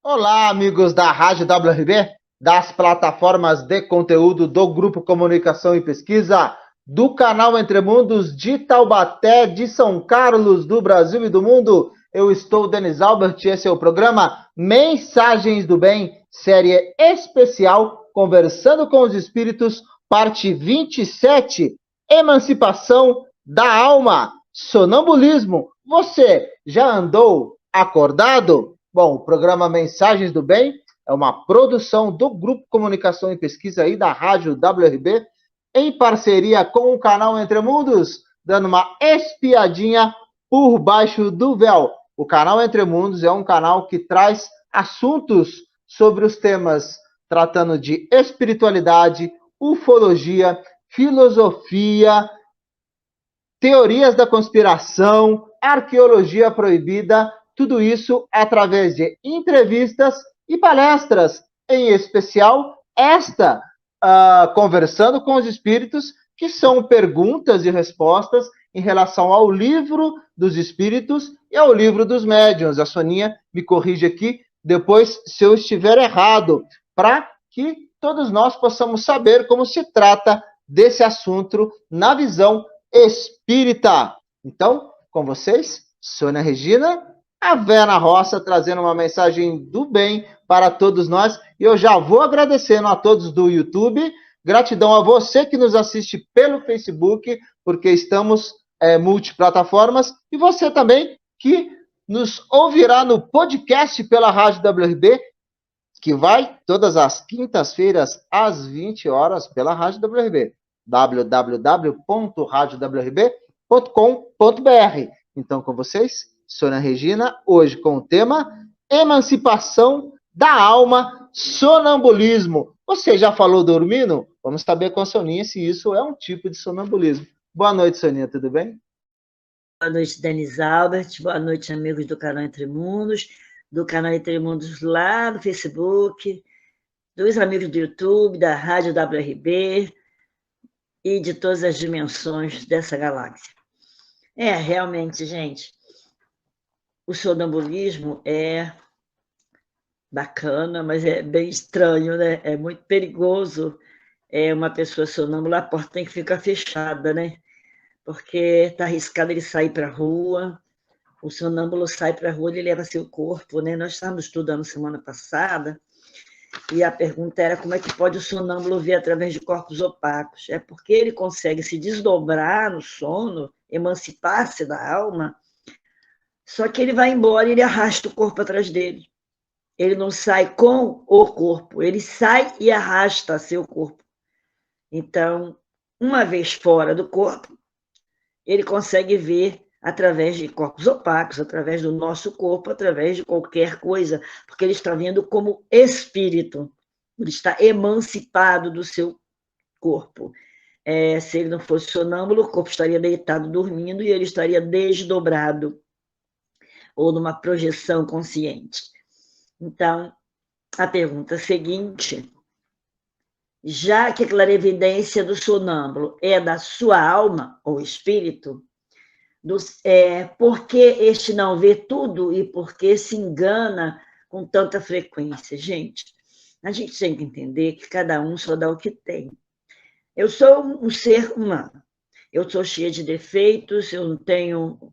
Olá, amigos da Rádio WRB, das plataformas de conteúdo do Grupo Comunicação e Pesquisa, do canal Entre Mundos de Taubaté, de São Carlos, do Brasil e do mundo. Eu estou Denis Albert e esse é o programa Mensagens do Bem, série especial Conversando com os Espíritos, parte 27, Emancipação da Alma, Sonambulismo. Você já andou acordado? Bom, o programa Mensagens do Bem é uma produção do Grupo Comunicação e Pesquisa aí da Rádio WRB, em parceria com o canal Entre Mundos, dando uma espiadinha por baixo do véu. O canal Entre Mundos é um canal que traz assuntos sobre os temas tratando de espiritualidade, ufologia, filosofia, teorias da conspiração, arqueologia proibida, tudo isso através de entrevistas e palestras, em especial esta, Conversando com os Espíritos, que são perguntas e respostas em relação ao livro dos Espíritos e ao livro dos Médiuns. A Soninha me corrige aqui depois se eu estiver errado, para que todos nós possamos saber como se trata desse assunto na visão espírita. Então, com vocês, Sônia Regina, a Vera na Roça, trazendo uma mensagem do bem para todos nós. E eu já vou agradecendo a todos do YouTube, gratidão a você que nos assiste pelo Facebook, porque estamos multiplataformas, e você também que nos ouvirá no podcast pela Rádio WRB, que vai todas as quintas-feiras às 20 horas pela Rádio WRB, www.radiowrb.com.br. Então, com vocês, Sônia Regina, hoje com o tema Emancipação da Alma, Sonambulismo. Você já falou dormindo? Vamos saber com a Soninha se isso é um tipo de sonambulismo. Boa noite, Soninha, tudo bem? Boa noite, Denis Albert. Boa noite, amigos do canal Entre Mundos, do canal Entre Mundos lá do Facebook, dos amigos do YouTube, da Rádio WRB e de todas as dimensões dessa galáxia. Realmente, gente, o sonambulismo é bacana, mas é bem estranho, né? É muito perigoso. Uma pessoa sonâmbula, a porta tem que ficar fechada, né? Porque está arriscado ele sair para a rua. O sonâmbulo sai para a rua, ele leva seu corpo, né? Nós estávamos estudando semana passada e a pergunta era como é que pode o sonâmbulo ver através de corpos opacos? É porque ele consegue se desdobrar no sono, emancipar-se da alma, só que ele vai embora e ele arrasta o corpo atrás dele. Ele não sai com o corpo, ele sai e arrasta seu corpo. Então, uma vez fora do corpo, ele consegue ver através de corpos opacos, através do nosso corpo, através de qualquer coisa, porque ele está vendo como espírito, ele está emancipado do seu corpo. Se ele não fosse sonâmbulo, o corpo estaria deitado dormindo e ele estaria desdobrado, ou numa projeção consciente. Então, a pergunta seguinte, já que a clarividência do sonâmbulo é da sua alma ou espírito, por que este não vê tudo e por que se engana com tanta frequência? Gente, a gente tem que entender que cada um só dá o que tem. Eu sou um ser humano, eu sou cheia de defeitos, eu não tenho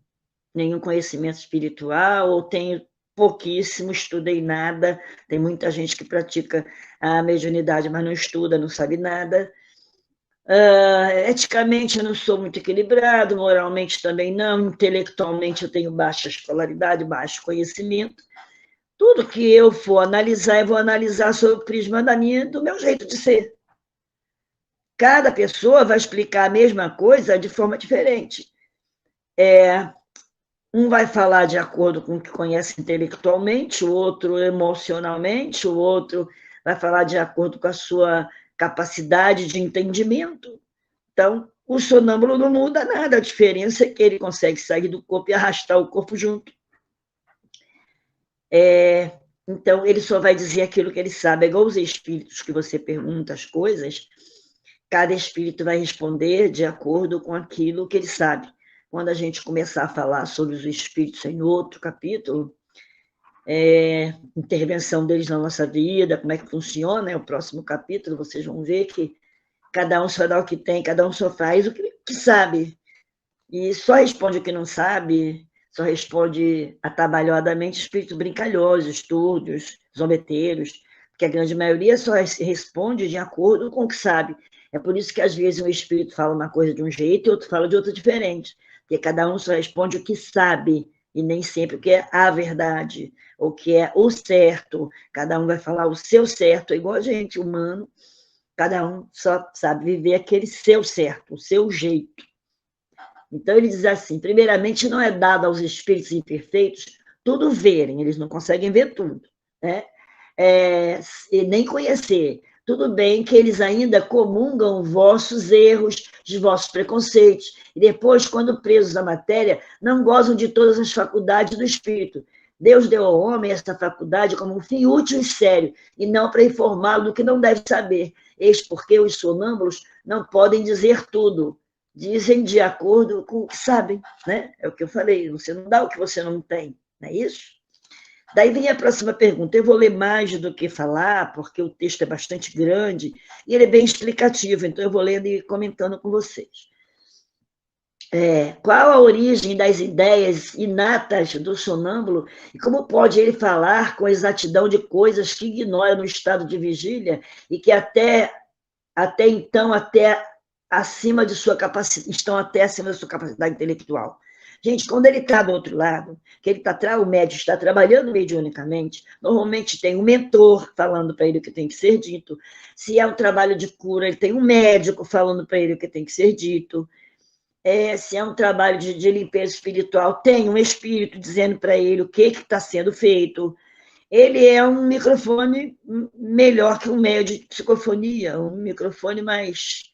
nenhum conhecimento espiritual, ou tenho pouquíssimo, estudei nada, tem muita gente que pratica a mediunidade, mas não estuda, não sabe nada. Eticamente eu não sou muito equilibrado, moralmente também não, intelectualmente eu tenho baixa escolaridade, baixo conhecimento. Tudo que eu for analisar, eu vou analisar sob o prisma do meu jeito de ser. Cada pessoa vai explicar a mesma coisa de forma diferente. Um vai falar de acordo com o que conhece intelectualmente, o outro emocionalmente, o outro vai falar de acordo com a sua capacidade de entendimento. Então, o sonâmbulo não muda nada, a diferença é que ele consegue sair do corpo e arrastar o corpo junto. Então, ele só vai dizer aquilo que ele sabe, é igual os espíritos que você pergunta as coisas, cada espírito vai responder de acordo com aquilo que ele sabe. Quando a gente começar a falar sobre os espíritos em outro capítulo, intervenção deles na nossa vida, como é que funciona, o próximo capítulo, vocês vão ver que cada um só dá o que tem, cada um só faz o que sabe, e só responde o que não sabe, só responde atabalhadamente espíritos brincalhosos, turdos, zombeteiros, porque a grande maioria só responde de acordo com o que sabe. É por isso que, às vezes, um espírito fala uma coisa de um jeito e outro fala de outra diferente, porque cada um só responde o que sabe, e nem sempre o que é a verdade, o que é o certo. Cada um vai falar o seu certo, é igual a gente, humano, cada um só sabe viver aquele seu certo, o seu jeito. Então, ele diz assim, primeiramente, não é dado aos espíritos imperfeitos tudo verem, eles não conseguem ver tudo, né? E nem conhecer. Tudo bem que eles ainda comungam vossos erros, os vossos preconceitos, e depois, quando presos à matéria, não gozam de todas as faculdades do espírito. Deus deu ao homem esta faculdade como um fim útil e sério, e não para informá-lo do que não deve saber. Eis porque os sonâmbulos não podem dizer tudo, dizem de acordo com o que sabem, né? É o que eu falei, você não dá o que você não tem, não é isso? Daí vem a próxima pergunta. Eu vou ler mais do que falar, porque o texto é bastante grande e ele é bem explicativo, então eu vou lendo e comentando com vocês. Qual a origem das ideias inatas do sonâmbulo e como pode ele falar com exatidão de coisas que ignora no estado de vigília e que até então, acima de sua capacidade, estão até acima da sua capacidade intelectual? Gente, quando ele está do outro lado, que ele o médium está trabalhando mediunicamente, normalmente tem um mentor falando para ele o que tem que ser dito. Se é um trabalho de cura, ele tem um médico falando para ele o que tem que ser dito. Se é um trabalho de limpeza espiritual, tem um espírito dizendo para ele o que está sendo feito. Ele é um microfone melhor que um médio de psicofonia, um microfone mais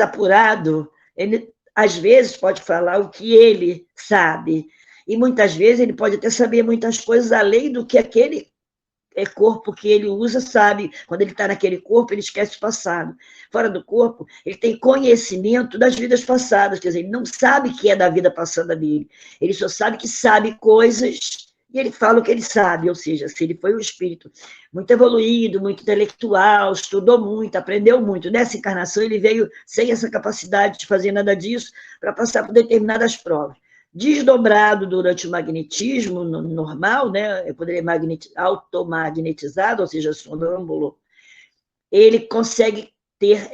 apurado. Ele, às vezes, pode falar o que ele sabe, e muitas vezes ele pode até saber muitas coisas além do que aquele corpo que ele usa sabe. Quando ele está naquele corpo, ele esquece o passado. Fora do corpo, ele tem conhecimento das vidas passadas, quer dizer, ele não sabe que é da vida passada dele, ele só sabe que sabe coisas e ele fala o que ele sabe, ou seja, se ele foi um espírito muito evoluído, muito intelectual, estudou muito, aprendeu muito, nessa encarnação ele veio sem essa capacidade de fazer nada disso para passar por determinadas provas. Desdobrado durante o magnetismo normal, né? Eu poderia automagnetizado, ou seja, sonâmbulo, ele consegue ter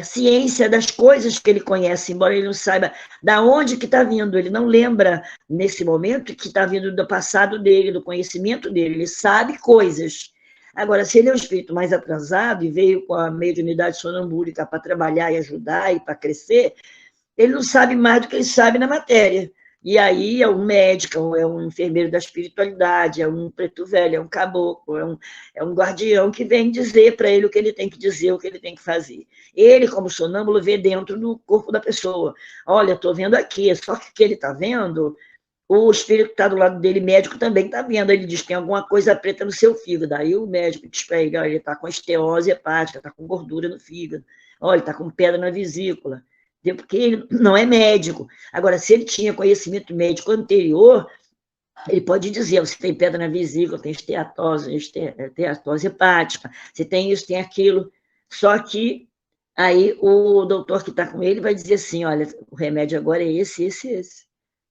ciência das coisas que ele conhece, embora ele não saiba da onde que está vindo, ele não lembra nesse momento que está vindo do passado dele, do conhecimento dele, ele sabe coisas. Agora, se ele é um espírito mais atrasado e veio com a mediunidade sonambúlica para trabalhar e ajudar e para crescer, ele não sabe mais do que ele sabe na matéria. E aí é um médico, é um enfermeiro da espiritualidade, é um preto velho, é um caboclo, é um guardião que vem dizer para ele o que ele tem que dizer, o que ele tem que fazer. Ele, como sonâmbulo, vê dentro do corpo da pessoa. Olha, estou vendo aqui, só que o que ele está vendo, o espírito que está do lado dele, médico, também está vendo. Ele diz que tem alguma coisa preta no seu fígado. Aí o médico diz para ele, olha, ele está com esteose hepática, está com gordura no fígado, olha, ele está com pedra na vesícula. Porque ele não é médico. Agora, se ele tinha conhecimento médico anterior, ele pode dizer, você tem pedra na vesícula, tem esteatose hepática, você tem isso, tem aquilo. Só que aí o doutor que está com ele vai dizer assim, olha, o remédio agora é esse, esse, esse.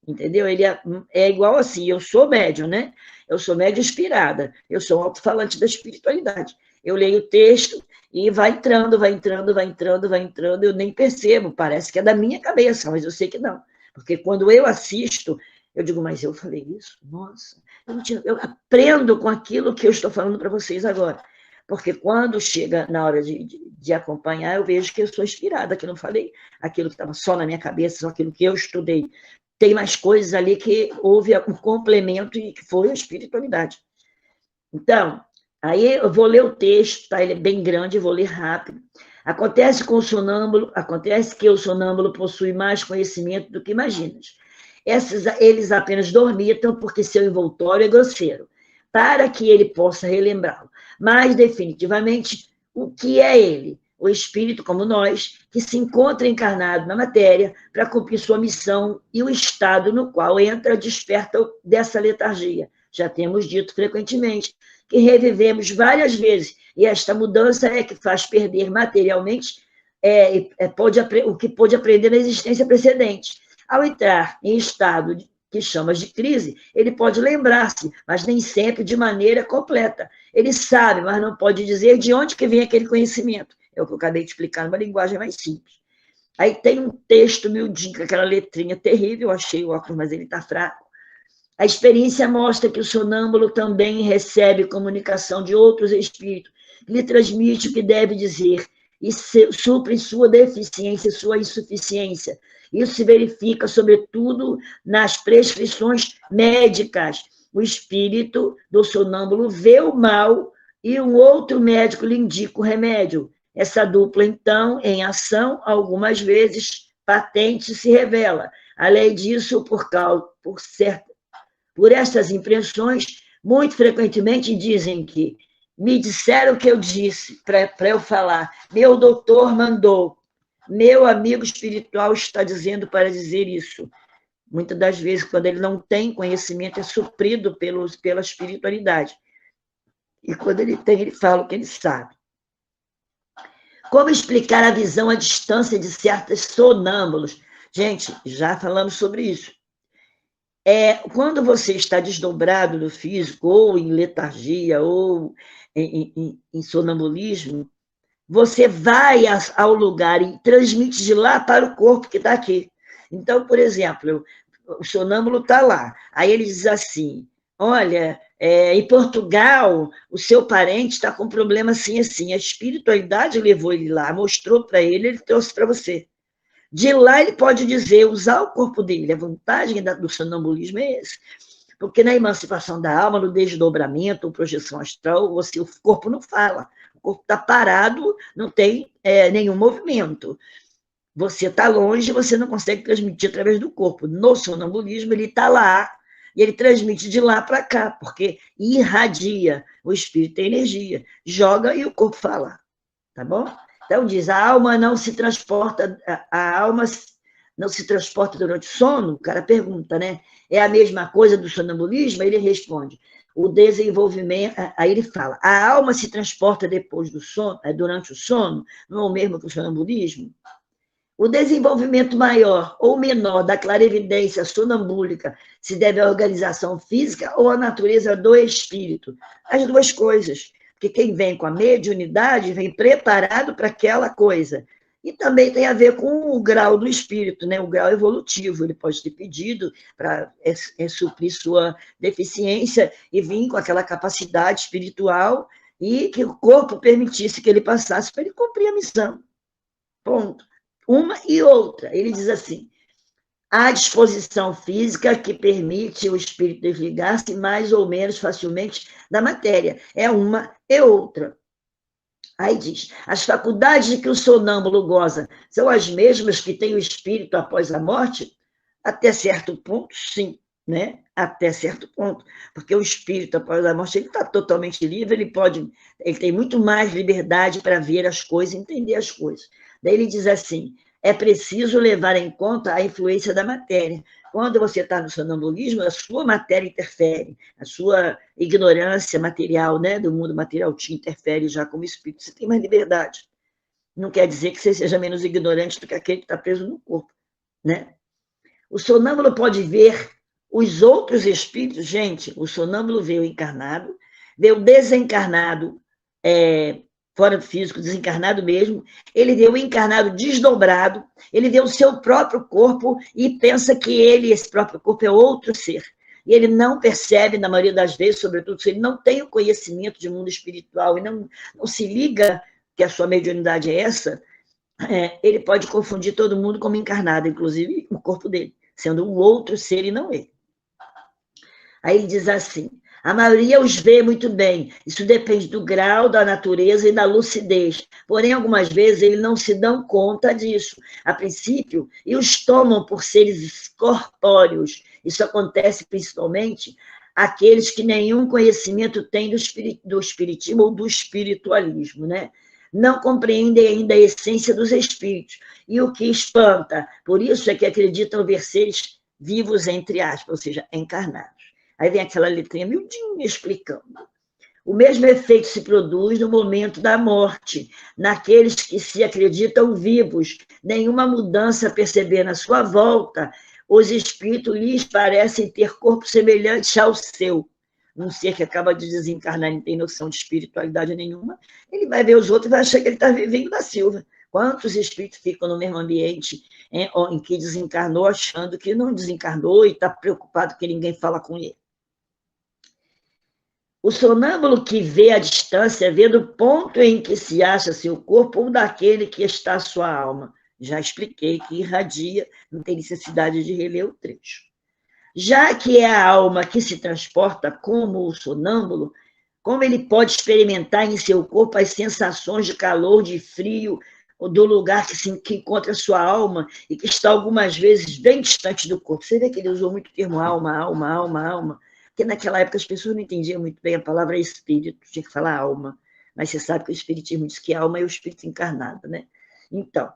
Entendeu? Ele é igual assim, eu sou médium, né? Eu sou médium inspirada, eu sou um alto-falante da espiritualidade. Eu leio o texto e vai entrando, vai entrando, vai entrando, vai entrando, eu nem percebo, parece que é da minha cabeça, mas eu sei que não. Porque quando eu assisto, eu digo, mas eu falei isso? Nossa, eu aprendo com aquilo que eu estou falando para vocês agora. Porque quando chega na hora de acompanhar, eu vejo que eu sou inspirada, que eu não falei aquilo que estava só na minha cabeça, só aquilo que eu estudei. Tem mais coisas ali que houve um complemento e que foi a espiritualidade. Então, aí eu vou ler o texto, tá? Ele é bem grande, vou ler rápido. Acontece que o sonâmbulo possui mais conhecimento do que imaginas. Eles apenas dormitam porque seu envoltório é grosseiro, para que ele possa relembrá-lo. Mas, definitivamente, o que é ele? O espírito, como nós, que se encontra encarnado na matéria para cumprir sua missão e o estado no qual entra desperta dessa letargia, já temos dito frequentemente, que revivemos várias vezes, e esta mudança é que faz perder materialmente o que pôde aprender na existência precedente. Ao entrar em estado que chamas de crise, ele pode lembrar-se, mas nem sempre de maneira completa. Ele sabe, mas não pode dizer de onde que vem aquele conhecimento. É o que eu acabei de explicar numa linguagem mais simples. Aí tem um texto miudinho, com aquela letrinha terrível, eu achei o óculos, mas ele está fraco. A experiência mostra que o sonâmbulo também recebe comunicação de outros espíritos, lhe transmite o que deve dizer e supre sua deficiência, sua insuficiência. Isso se verifica, sobretudo, nas prescrições médicas. O espírito do sonâmbulo vê o mal e um outro médico lhe indica o remédio. Essa dupla, então, em ação, algumas vezes patente se revela. Além disso, por estas impressões, muito frequentemente dizem que me disseram o que eu disse para eu falar, meu doutor mandou, meu amigo espiritual está dizendo para dizer isso. Muitas das vezes, quando ele não tem conhecimento, é suprido pela espiritualidade. E quando ele tem, ele fala o que ele sabe. Como explicar a visão à distância de certos sonâmbulos? Gente, já falamos sobre isso. Quando você está desdobrado no físico, ou em letargia, ou em sonambulismo, você vai ao lugar e transmite de lá para o corpo que está aqui. Então, por exemplo, o sonâmbulo está lá, aí ele diz assim, olha, em Portugal, o seu parente está com problema assim, assim, a espiritualidade levou ele lá, mostrou para ele, ele trouxe para você. De lá ele pode dizer, usar o corpo dele. A vantagem do sonambulismo é esse. Porque na emancipação da alma, no desdobramento, ou projeção astral, o corpo não fala. O corpo está parado, não tem nenhum movimento. Você está longe, você não consegue transmitir através do corpo. No sonambulismo, ele está lá, e ele transmite de lá para cá, porque irradia. O espírito tem energia. Joga e o corpo fala. Tá bom? Então, diz, a alma não se transporta durante o sono? O cara pergunta, né? É a mesma coisa do sonambulismo? Ele responde, o desenvolvimento... Aí ele fala, a alma se transporta depois do sono, durante o sono? Não é o mesmo que o sonambulismo? O desenvolvimento maior ou menor da clarividência sonambúlica se deve à organização física ou à natureza do espírito? As duas coisas. Porque quem vem com a mediunidade vem preparado para aquela coisa. E também tem a ver com o grau do espírito, né? O grau evolutivo. Ele pode ter pedido para suprir sua deficiência e vir com aquela capacidade espiritual e que o corpo permitisse que ele passasse para ele cumprir a missão. Ponto. Uma e outra. Ele diz assim, a disposição física que permite o espírito desligar-se mais ou menos facilmente da matéria. É uma e outra. Aí diz, as faculdades de que o sonâmbulo goza são as mesmas que tem o espírito após a morte? Até certo ponto, sim, né? Até certo ponto. Porque o espírito após a morte, ele está totalmente livre, ele tem muito mais liberdade para ver as coisas, entender as coisas. Daí ele diz assim, é preciso levar em conta a influência da matéria. Quando você está no sonambulismo, a sua matéria interfere, a sua ignorância material, né, do mundo material te interfere já como espírito. Você tem mais liberdade. Não quer dizer que você seja menos ignorante do que aquele que está preso no corpo, né? O sonâmbulo pode ver os outros espíritos. Gente, o sonâmbulo vê o encarnado, vê o desencarnado, fora do físico, desencarnado mesmo, ele vê o encarnado desdobrado, ele vê o seu próprio corpo e pensa que esse próprio corpo é outro ser. E ele não percebe, na maioria das vezes, sobretudo se ele não tem o conhecimento de mundo espiritual e não se liga que a sua mediunidade é essa, ele pode confundir todo mundo como encarnado, inclusive o corpo dele, sendo um outro ser e não ele. Aí ele diz assim, a maioria os vê muito bem, isso depende do grau, da natureza e da lucidez. Porém, algumas vezes, eles não se dão conta disso, a princípio, e os tomam por seres corpóreos. Isso acontece principalmente àqueles que nenhum conhecimento têm do espiritismo ou do espiritualismo, né? Não compreendem ainda a essência dos espíritos. E o que espanta, por isso é que acreditam ver seres vivos, entre aspas, ou seja, encarnados. Aí vem aquela letrinha miudinha explicando. O mesmo efeito se produz no momento da morte, naqueles que se acreditam vivos, nenhuma mudança a perceber na sua volta, os espíritos lhes parecem ter corpo semelhante ao seu. Um ser que acaba de desencarnar, não tem noção de espiritualidade nenhuma, ele vai ver os outros e vai achar que ele está vivendo da Silva. Quantos espíritos ficam no mesmo ambiente em que desencarnou, achando que não desencarnou e está preocupado que ninguém fala com ele? O sonâmbulo que vê a distância, vê do ponto em que se acha seu corpo ou daquele que está sua alma. Já expliquei que irradia, não tem necessidade de reler o trecho. Já que é a alma que se transporta como o sonâmbulo, como ele pode experimentar em seu corpo as sensações de calor, de frio, ou do lugar que encontra a sua alma e que está algumas vezes bem distante do corpo. Você vê que ele usou muito o termo alma, alma, alma, alma, porque naquela época as pessoas não entendiam muito bem a palavra espírito, tinha que falar alma, mas você sabe que o espiritismo diz que a alma é o espírito encarnado, né? Então,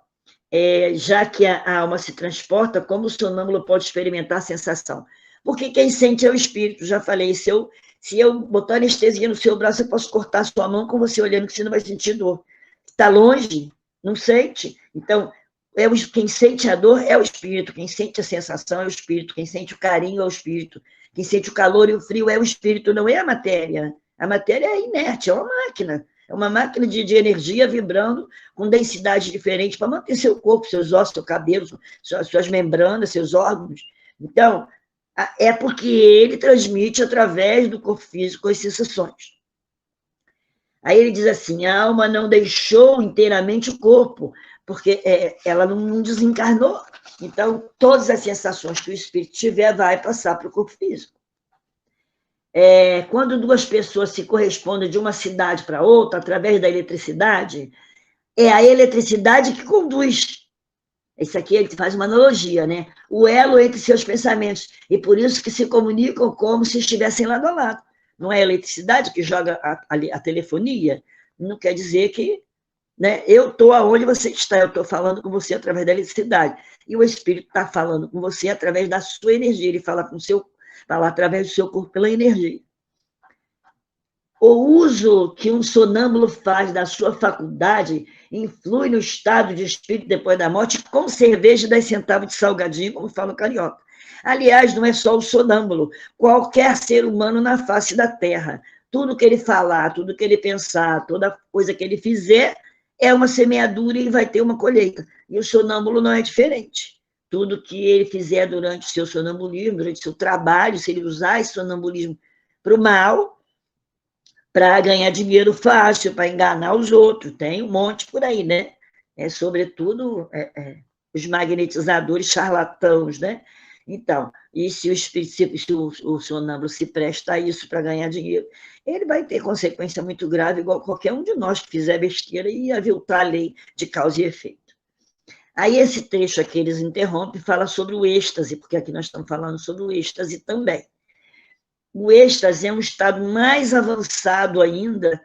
já que a alma se transporta, como o sonâmbulo pode experimentar a sensação? Porque quem sente é o espírito, já falei, se eu botar anestesia no seu braço, eu posso cortar a sua mão com você olhando, que você não vai sentir dor. Está longe, não sente. Então, quem sente a dor é o espírito, quem sente a sensação é o espírito, quem sente o carinho é o espírito, quem sente o calor e o frio é o espírito, não é a matéria. A matéria é inerte, é uma máquina. É uma máquina de energia vibrando com densidade diferente para manter seu corpo, seus ossos, seu cabelo, suas membranas, seus órgãos. Então, é porque ele transmite através do corpo físico as sensações. Aí ele diz assim, a alma não deixou inteiramente o corpo, porque ela não desencarnou. Então, todas as sensações que o espírito tiver vai passar para o corpo físico. Quando duas pessoas se correspondem de uma cidade para outra, através da eletricidade, é a eletricidade que conduz. Isso aqui ele faz uma analogia, né? O elo entre seus pensamentos. E por isso que se comunicam como se estivessem lado a lado. Não é a eletricidade que joga a telefonia? Não quer dizer que, né, eu estou aonde você está, eu estou falando com você através da eletricidade. E o espírito está falando com você através da sua energia, ele fala através do seu corpo pela energia. O uso que um sonâmbulo faz da sua faculdade influi no estado de espírito depois da morte, com cerveja e 10 centavos de salgadinho, como fala o carioca. Aliás, não é só o sonâmbulo, qualquer ser humano na face da Terra. Tudo que ele falar, tudo que ele pensar, toda coisa que ele fizer é uma semeadura e vai ter uma colheita. E o sonâmbulo não é diferente. Tudo que ele fizer durante o seu sonambulismo, durante o seu trabalho, se ele usar esse sonambulismo para o mal, para ganhar dinheiro fácil, para enganar os outros, tem um monte por aí, né? Sobretudo os magnetizadores charlatãos, né? Então, e se o sonâmbulo se presta a isso para ganhar dinheiro, ele vai ter consequência muito grave, igual qualquer um de nós que fizer besteira e aviltar a lei de causa e efeito. Aí esse trecho aqui eles interrompem e fala sobre o êxtase, porque aqui nós estamos falando sobre o êxtase também. O êxtase é um estado mais avançado ainda,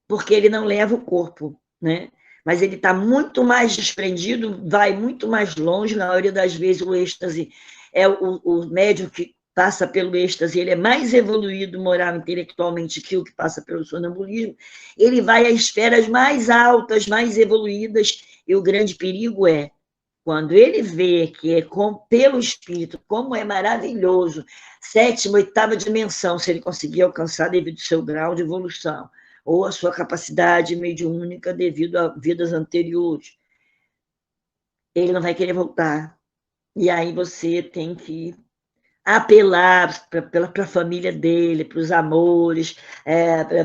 porque ele não leva o corpo, né? Mas ele está muito mais desprendido, vai muito mais longe. Na maioria das vezes, o êxtase é o médium que passa pelo êxtase, ele é mais evoluído moral intelectualmente que o que passa pelo sonambulismo. Ele vai a esferas mais altas, mais evoluídas, e o grande perigo é quando ele vê que pelo espírito, como é maravilhoso, 7ª, 8ª dimensão, se ele conseguir alcançar devido ao seu grau de evolução, ou a sua capacidade mediúnica devido a vidas anteriores, ele não vai querer voltar. E aí você tem que apelar para a família dele, para os amores,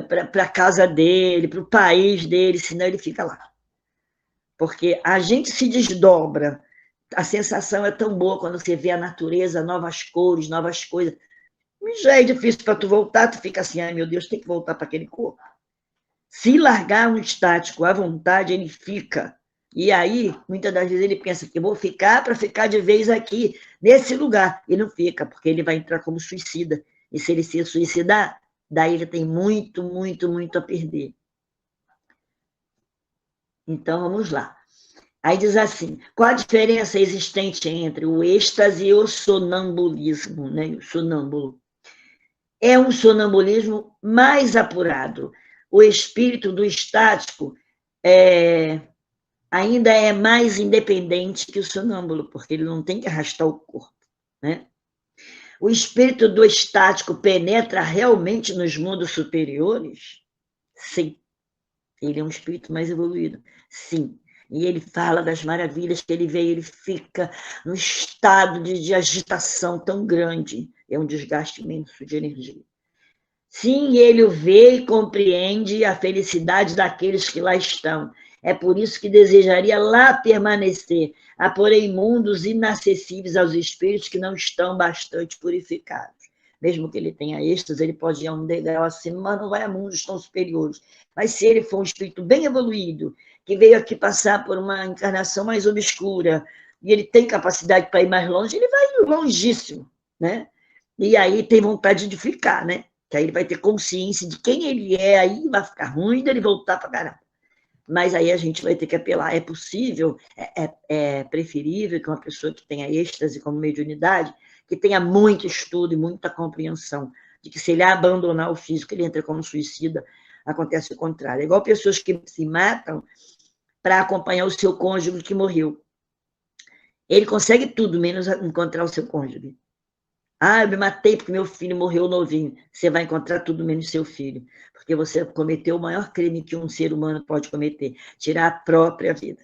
para a casa dele, para o país dele, senão ele fica lá. Porque a gente se desdobra, a sensação é tão boa quando você vê a natureza, novas cores, novas coisas. Já é difícil para tu voltar, tu fica assim, ai meu Deus, tem que voltar para aquele corpo. Se largar um estático à vontade, ele fica. E aí, muitas das vezes ele pensa que vou ficar para ficar de vez aqui, nesse lugar. E não fica, porque ele vai entrar como suicida. E se ele se suicidar, daí ele tem muito, muito, muito a perder. Então, vamos lá. Aí diz assim, qual a diferença existente entre o êxtase e o sonambulismo, né? O sonâmbulo. É um sonambulismo mais apurado. O espírito do estático ainda é mais independente que o sonâmbulo, porque ele não tem que arrastar o corpo, né? O espírito do estático penetra realmente nos mundos superiores? Sim. Ele é um espírito mais evoluído. Sim. E ele fala das maravilhas que ele vê, ele fica num estado de agitação tão grande. É um desgaste imenso de energia. Sim, ele o vê e compreende a felicidade daqueles que lá estão. É por isso que desejaria lá permanecer, a porém mundos inacessíveis aos espíritos que não estão bastante purificados. Mesmo que ele tenha êxtase, ele pode ir a um degrau acima, mas não vai a mundos tão superiores. Mas se ele for um espírito bem evoluído, que veio aqui passar por uma encarnação mais obscura, e ele tem capacidade para ir mais longe, ele vai longíssimo, né? E aí tem vontade de ficar, né? Que aí ele vai ter consciência de quem ele é, aí vai ficar ruim dele voltar para caramba. Mas aí a gente vai ter que apelar. É possível, é preferível que uma pessoa que tenha êxtase como mediunidade, que tenha muito estudo e muita compreensão, de que se ele abandonar o físico, ele entra como suicida, acontece o contrário. É igual pessoas que se matam para acompanhar o seu cônjuge que morreu. Ele consegue tudo, menos encontrar o seu cônjuge. Ah, eu me matei porque meu filho morreu novinho. Você vai encontrar tudo menos seu filho, porque você cometeu o maior crime que um ser humano pode cometer, tirar a própria vida.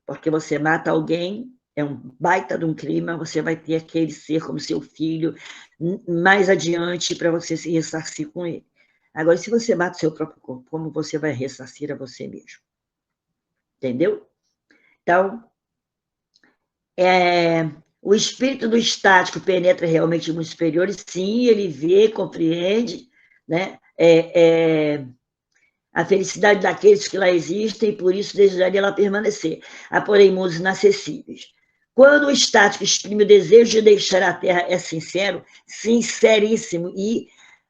Porque você mata alguém, é um baita de um crime, você vai ter aquele ser como seu filho mais adiante para você se ressarcir com ele. Agora, se você mata o seu próprio corpo, como você vai ressarcir a você mesmo? Entendeu? Então, o espírito do estático penetra realmente nos superiores, sim, ele vê, compreende, né? A felicidade daqueles que lá existem, e por isso desejaria lá permanecer, a porém mundos inacessíveis. Quando o estático exprime o desejo de deixar a Terra, é sincero, sinceríssimo, e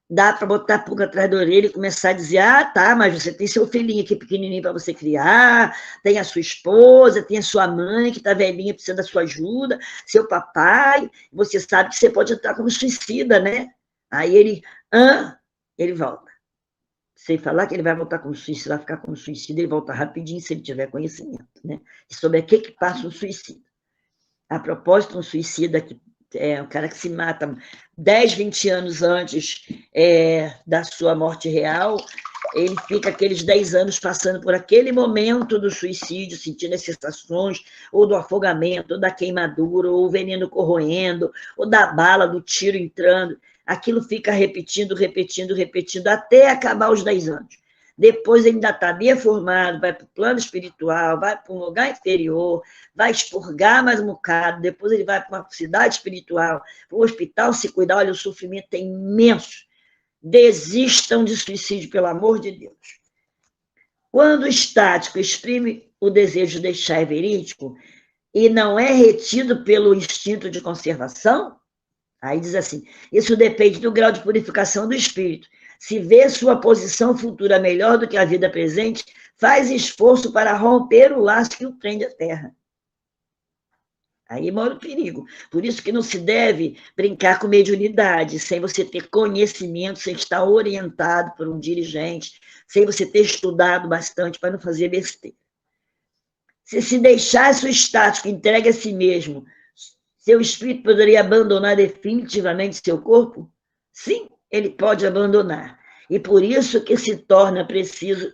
dá para botar a pulga atrás da orelha e começar a dizer, ah, tá, mas você tem seu filhinho aqui pequenininho para você criar, tem a sua esposa, tem a sua mãe que está velhinha, precisa da sua ajuda, seu papai, você sabe que você pode entrar como suicida, né? Aí ele volta. Sem falar que ele vai voltar como suicida, vai ficar como suicida, ele volta rapidinho se ele tiver conhecimento, né? E sobre o que passa um suicida. A propósito, um suicida que é um cara que se mata 10, 20 anos antes da sua morte real, ele fica aqueles 10 anos passando por aquele momento do suicídio, sentindo as sensações, ou do afogamento, ou da queimadura, ou o veneno corroendo, ou da bala, do tiro entrando. Aquilo fica repetindo, até acabar os 10 anos. Depois ele ainda está deformado, vai para o plano espiritual, vai para um lugar inferior, vai expurgar mais um bocado, depois ele vai para uma cidade espiritual, para o hospital se cuidar. Olha, o sofrimento é imenso. Desistam de suicídio, pelo amor de Deus. Quando o estático exprime o desejo de deixar é verídico e não é retido pelo instinto de conservação, aí diz assim, isso depende do grau de purificação do espírito. Se vê sua posição futura melhor do que a vida presente, faz esforço para romper o laço que o prende à terra. Aí mora o perigo. Por isso que não se deve brincar com mediunidade, sem você ter conhecimento, sem estar orientado por um dirigente, sem você ter estudado bastante para não fazer besteira. Se deixasse o estático entregue a si mesmo, seu espírito poderia abandonar definitivamente seu corpo? Sim, ele pode abandonar. E por isso que se torna preciso,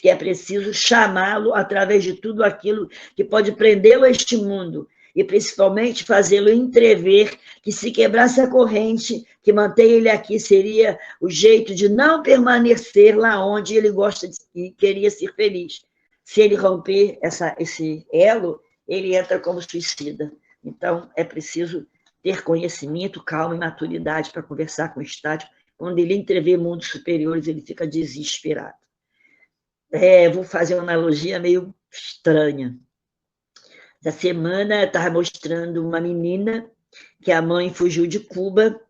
que é preciso chamá-lo através de tudo aquilo que pode prendê-lo a este mundo, e principalmente fazê-lo entrever que se quebrasse a corrente que mantém ele aqui, seria o jeito de não permanecer lá onde ele gosta e queria ser feliz. Se ele romper esse elo, ele entra como suicida. Então, é preciso ter conhecimento, calma e maturidade para conversar com o estático. Quando ele entrevê mundos superiores, ele fica desesperado. Vou fazer uma analogia meio estranha. Essa semana, eu estava mostrando uma menina que a mãe fugiu de Cuba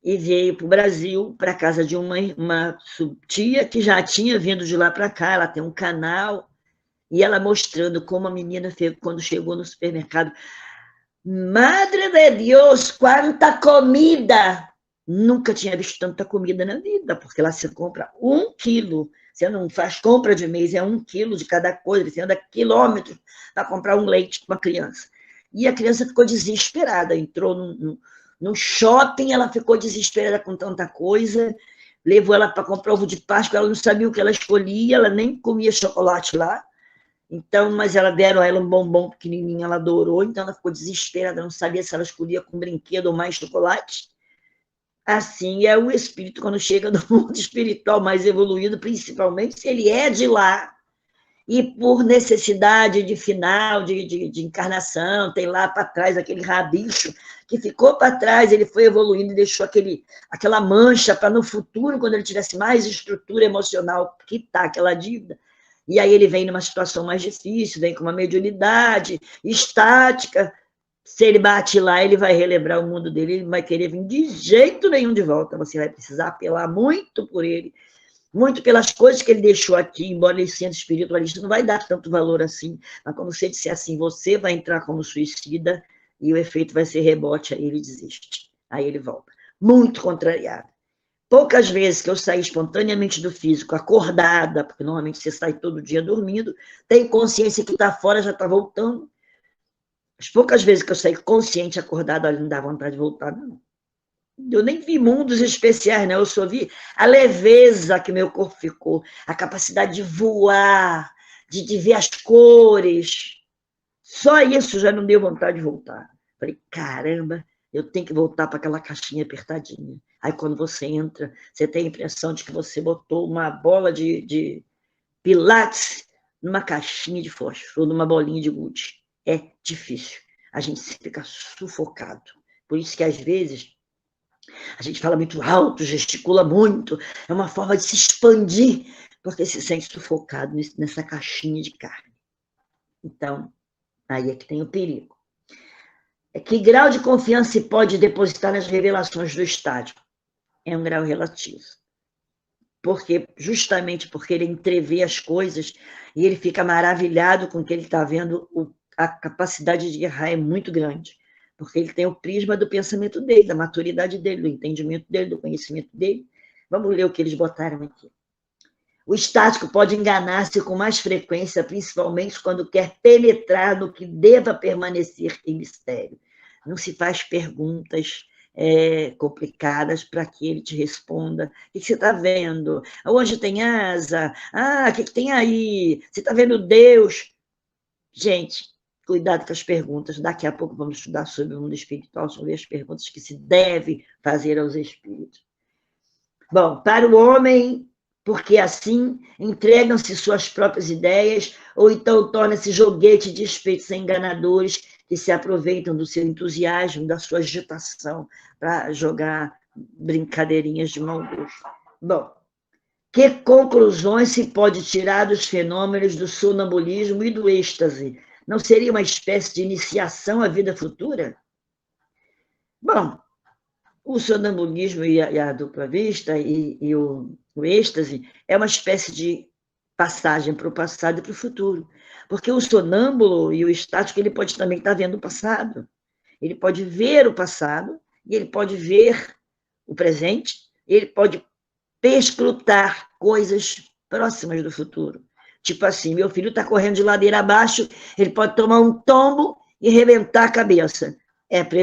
e veio para o Brasil, para a casa de uma tia que já tinha vindo de lá para cá, ela tem um canal, E ela mostrando como a menina fez quando chegou no supermercado. Madre de Deus, quanta comida! Nunca tinha visto tanta comida na vida, porque lá você compra 1 quilo. Você não faz compra de mês, é 1 quilo de cada coisa. Você anda quilômetros para comprar um leite para uma criança. E a criança ficou desesperada, entrou no shopping, ela ficou desesperada com tanta coisa, levou ela para comprar ovo de Páscoa, ela não sabia o que ela escolhia, ela nem comia chocolate lá. Então, mas deram a ela um bombom pequenininho, ela adorou, então ela ficou desesperada, não sabia se ela escolhia com brinquedo ou mais chocolate. Assim é o espírito quando chega no mundo espiritual mais evoluído, principalmente se ele é de lá, e por necessidade de final, de encarnação, tem lá para trás aquele rabicho que ficou para trás, ele foi evoluindo e deixou aquela mancha para no futuro, quando ele tivesse mais estrutura emocional, quitar aquela dívida. E aí ele vem numa situação mais difícil, vem com uma mediunidade estática. Se ele bate lá, ele vai relembrar o mundo dele, ele não vai querer vir de jeito nenhum de volta. Você vai precisar apelar muito por ele, muito pelas coisas que ele deixou aqui, embora ele sendo espiritualista, não vai dar tanto valor assim. Mas quando você disser assim, você vai entrar como suicida e o efeito vai ser rebote, aí ele desiste. Aí ele volta. Muito contrariado. Poucas vezes que eu saí espontaneamente do físico, acordada, porque normalmente você sai todo dia dormindo, tem consciência que está fora, já está voltando. As poucas vezes que eu saí consciente, acordada, olha, não dá vontade de voltar, não. Eu nem vi mundos especiais, não. Eu só vi a leveza que meu corpo ficou, a capacidade de voar, de ver as cores. Só isso já não deu vontade de voltar. Falei, caramba, eu tenho que voltar para aquela caixinha apertadinha. Aí, quando você entra, você tem a impressão de que você botou uma bola de pilates numa caixinha de fósforo, numa bolinha de gude. É difícil. A gente fica sufocado. Por isso que, às vezes, a gente fala muito alto, gesticula muito. É uma forma de se expandir, porque se sente sufocado nessa caixinha de carne. Então, aí é que tem o perigo. Que grau de confiança se pode depositar nas revelações do estádio? É um grau relativo. Justamente porque ele entrevê as coisas e ele fica maravilhado com o que ele está vendo, a capacidade de errar é muito grande, porque ele tem o prisma do pensamento dele, da maturidade dele, do entendimento dele, do conhecimento dele. Vamos ler o que eles botaram aqui. O estático pode enganar-se com mais frequência, principalmente quando quer penetrar no que deva permanecer em mistério. Não se faz perguntas complicadas para que ele te responda. O que você está vendo? Onde tem asa? O que tem aí? Você está vendo Deus? Gente, cuidado com as perguntas. Daqui a pouco vamos estudar sobre o mundo espiritual, sobre as perguntas que se deve fazer aos espíritos. Bom, para o homem, porque assim entregam-se suas próprias ideias, ou então torna-se joguete de espíritos enganadores que se aproveitam do seu entusiasmo, da sua agitação, para jogar brincadeirinhas de mau gosto. Bom, que conclusões se pode tirar dos fenômenos do sonambulismo e do êxtase? Não seria uma espécie de iniciação à vida futura? Bom, o sonambulismo e a dupla vista e o êxtase é uma espécie de passagem para o passado e para o futuro. Porque o sonâmbulo e o estático, ele pode também estar vendo o passado. Ele pode ver o passado e ele pode ver o presente, ele pode perscrutar coisas próximas do futuro. Tipo assim, meu filho está correndo de ladeira abaixo, ele pode tomar um tombo e rebentar a cabeça.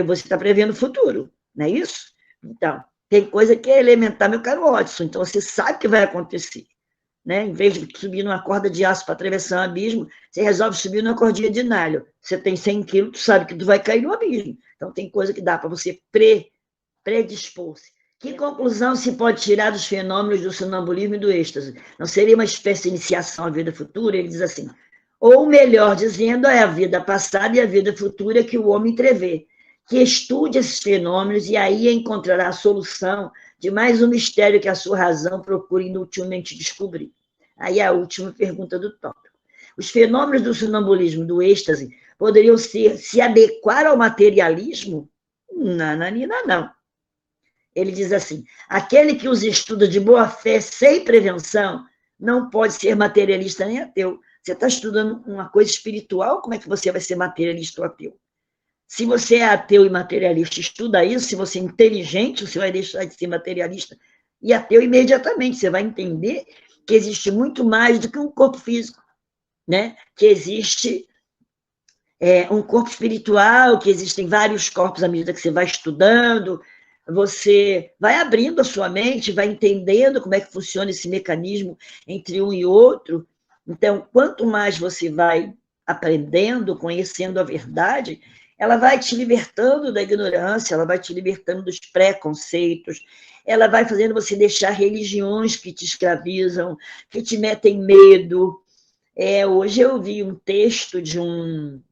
Você está prevendo o futuro, não é isso? Então, tem coisa que é elementar, meu caro Watson, então você sabe que vai acontecer. Né? Em vez de subir numa corda de aço para atravessar um abismo, você resolve subir numa cordinha de nalho. Você tem 100 quilos, tu sabe que tu vai cair no abismo. Então, tem coisa que dá para você predispor-se. Que conclusão se pode tirar dos fenômenos do sonambulismo e do êxtase? Não seria uma espécie de iniciação à vida futura? Ele diz assim, ou melhor dizendo, é a vida passada e a vida futura que o homem entrevê. Que estude esses fenômenos e aí encontrará a solução de mais um mistério que a sua razão procura inutilmente descobrir. Aí a última pergunta do tópico. Os fenômenos do sonambulismo, do êxtase, poderiam se adequar ao materialismo? Nananina, não. Ele diz assim, aquele que os estuda de boa fé, sem prevenção, não pode ser materialista nem ateu. Você está estudando uma coisa espiritual, como é que você vai ser materialista ou ateu? Se você é ateu e materialista, estuda isso. Se você é inteligente, você vai deixar de ser materialista e ateu imediatamente. Você vai entender que existe muito mais do que um corpo físico, né? Que existe um corpo espiritual, que existem vários corpos à medida que você vai estudando. Você vai abrindo a sua mente, vai entendendo como é que funciona esse mecanismo entre um e outro. Então, quanto mais você vai aprendendo, conhecendo a verdade, ela vai te libertando da ignorância, ela vai te libertando dos preconceitos, ela vai fazendo você deixar religiões que te escravizam, que te metem medo. Hoje eu vi um texto de um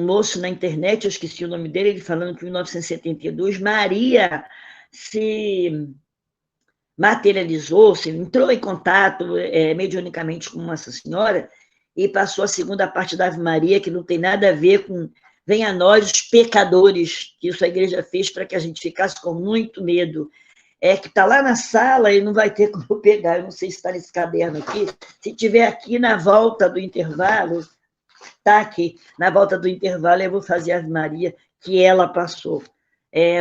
moço na internet, eu esqueci o nome dele, ele falando que em 1972 Maria se materializou, se entrou em contato mediunicamente com Nossa Senhora e passou a segunda parte da Ave Maria, que não tem nada a ver com venha a nós os pecadores, que isso a igreja fez para que a gente ficasse com muito medo. Que está lá na sala e não vai ter como pegar, eu não sei se está nesse caderno aqui, se tiver aqui na volta do intervalo, está aqui, na volta do intervalo eu vou fazer a Ave Maria que ela passou.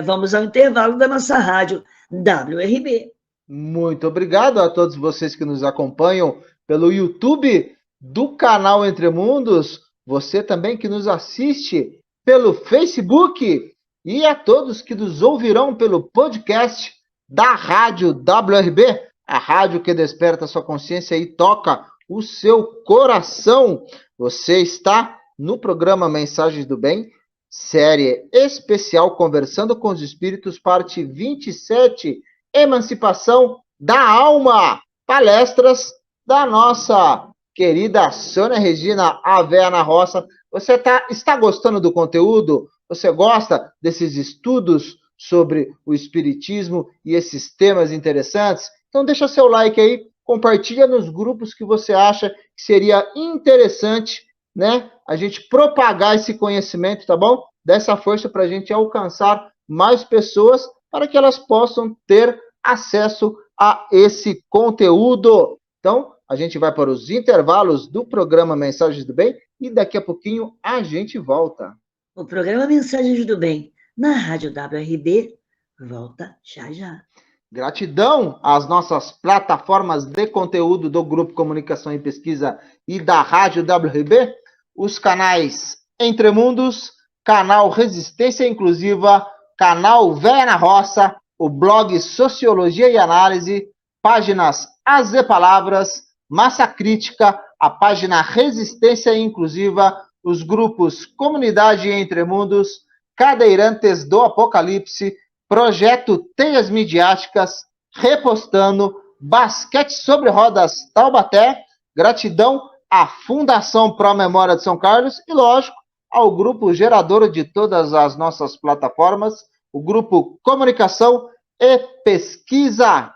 Vamos ao intervalo da nossa rádio WRB. Muito obrigado a todos vocês que nos acompanham pelo YouTube do canal Entre Mundos, você também que nos assiste pelo Facebook e a todos que nos ouvirão pelo podcast da Rádio WRB, a rádio que desperta sua consciência e toca o seu coração. Você está no programa Mensagens do Bem, série especial Conversando com os Espíritos, parte 27, Emancipação da Alma, palestras da nossa querida Sônia Regina, a véia na roça. Você está gostando do conteúdo? Você gosta desses estudos sobre o Espiritismo e esses temas interessantes? Então deixa seu like aí, compartilha nos grupos que você acha que seria interessante, né, a gente propagar esse conhecimento, tá bom? Dá essa força para a gente alcançar mais pessoas para que elas possam ter acesso a esse conteúdo. Então, a gente vai para os intervalos do programa Mensagens do Bem e daqui a pouquinho a gente volta. O programa Mensagens do Bem, na Rádio WRB, volta já já. Gratidão às nossas plataformas de conteúdo do Grupo Comunicação e Pesquisa e da Rádio WRB, os canais Entre Mundos, canal Resistência Inclusiva, canal Véia na Roça, o blog Sociologia e Análise, páginas AZ Palavras, Massa Crítica, a página Resistência Inclusiva, os grupos Comunidade Entre Mundos, Cadeirantes do Apocalipse, Projeto Teias Midiáticas, Repostando, Basquete sobre Rodas Taubaté, gratidão à Fundação Pro Memória de São Carlos e, lógico, ao grupo gerador de todas as nossas plataformas, o grupo Comunicação e Pesquisa.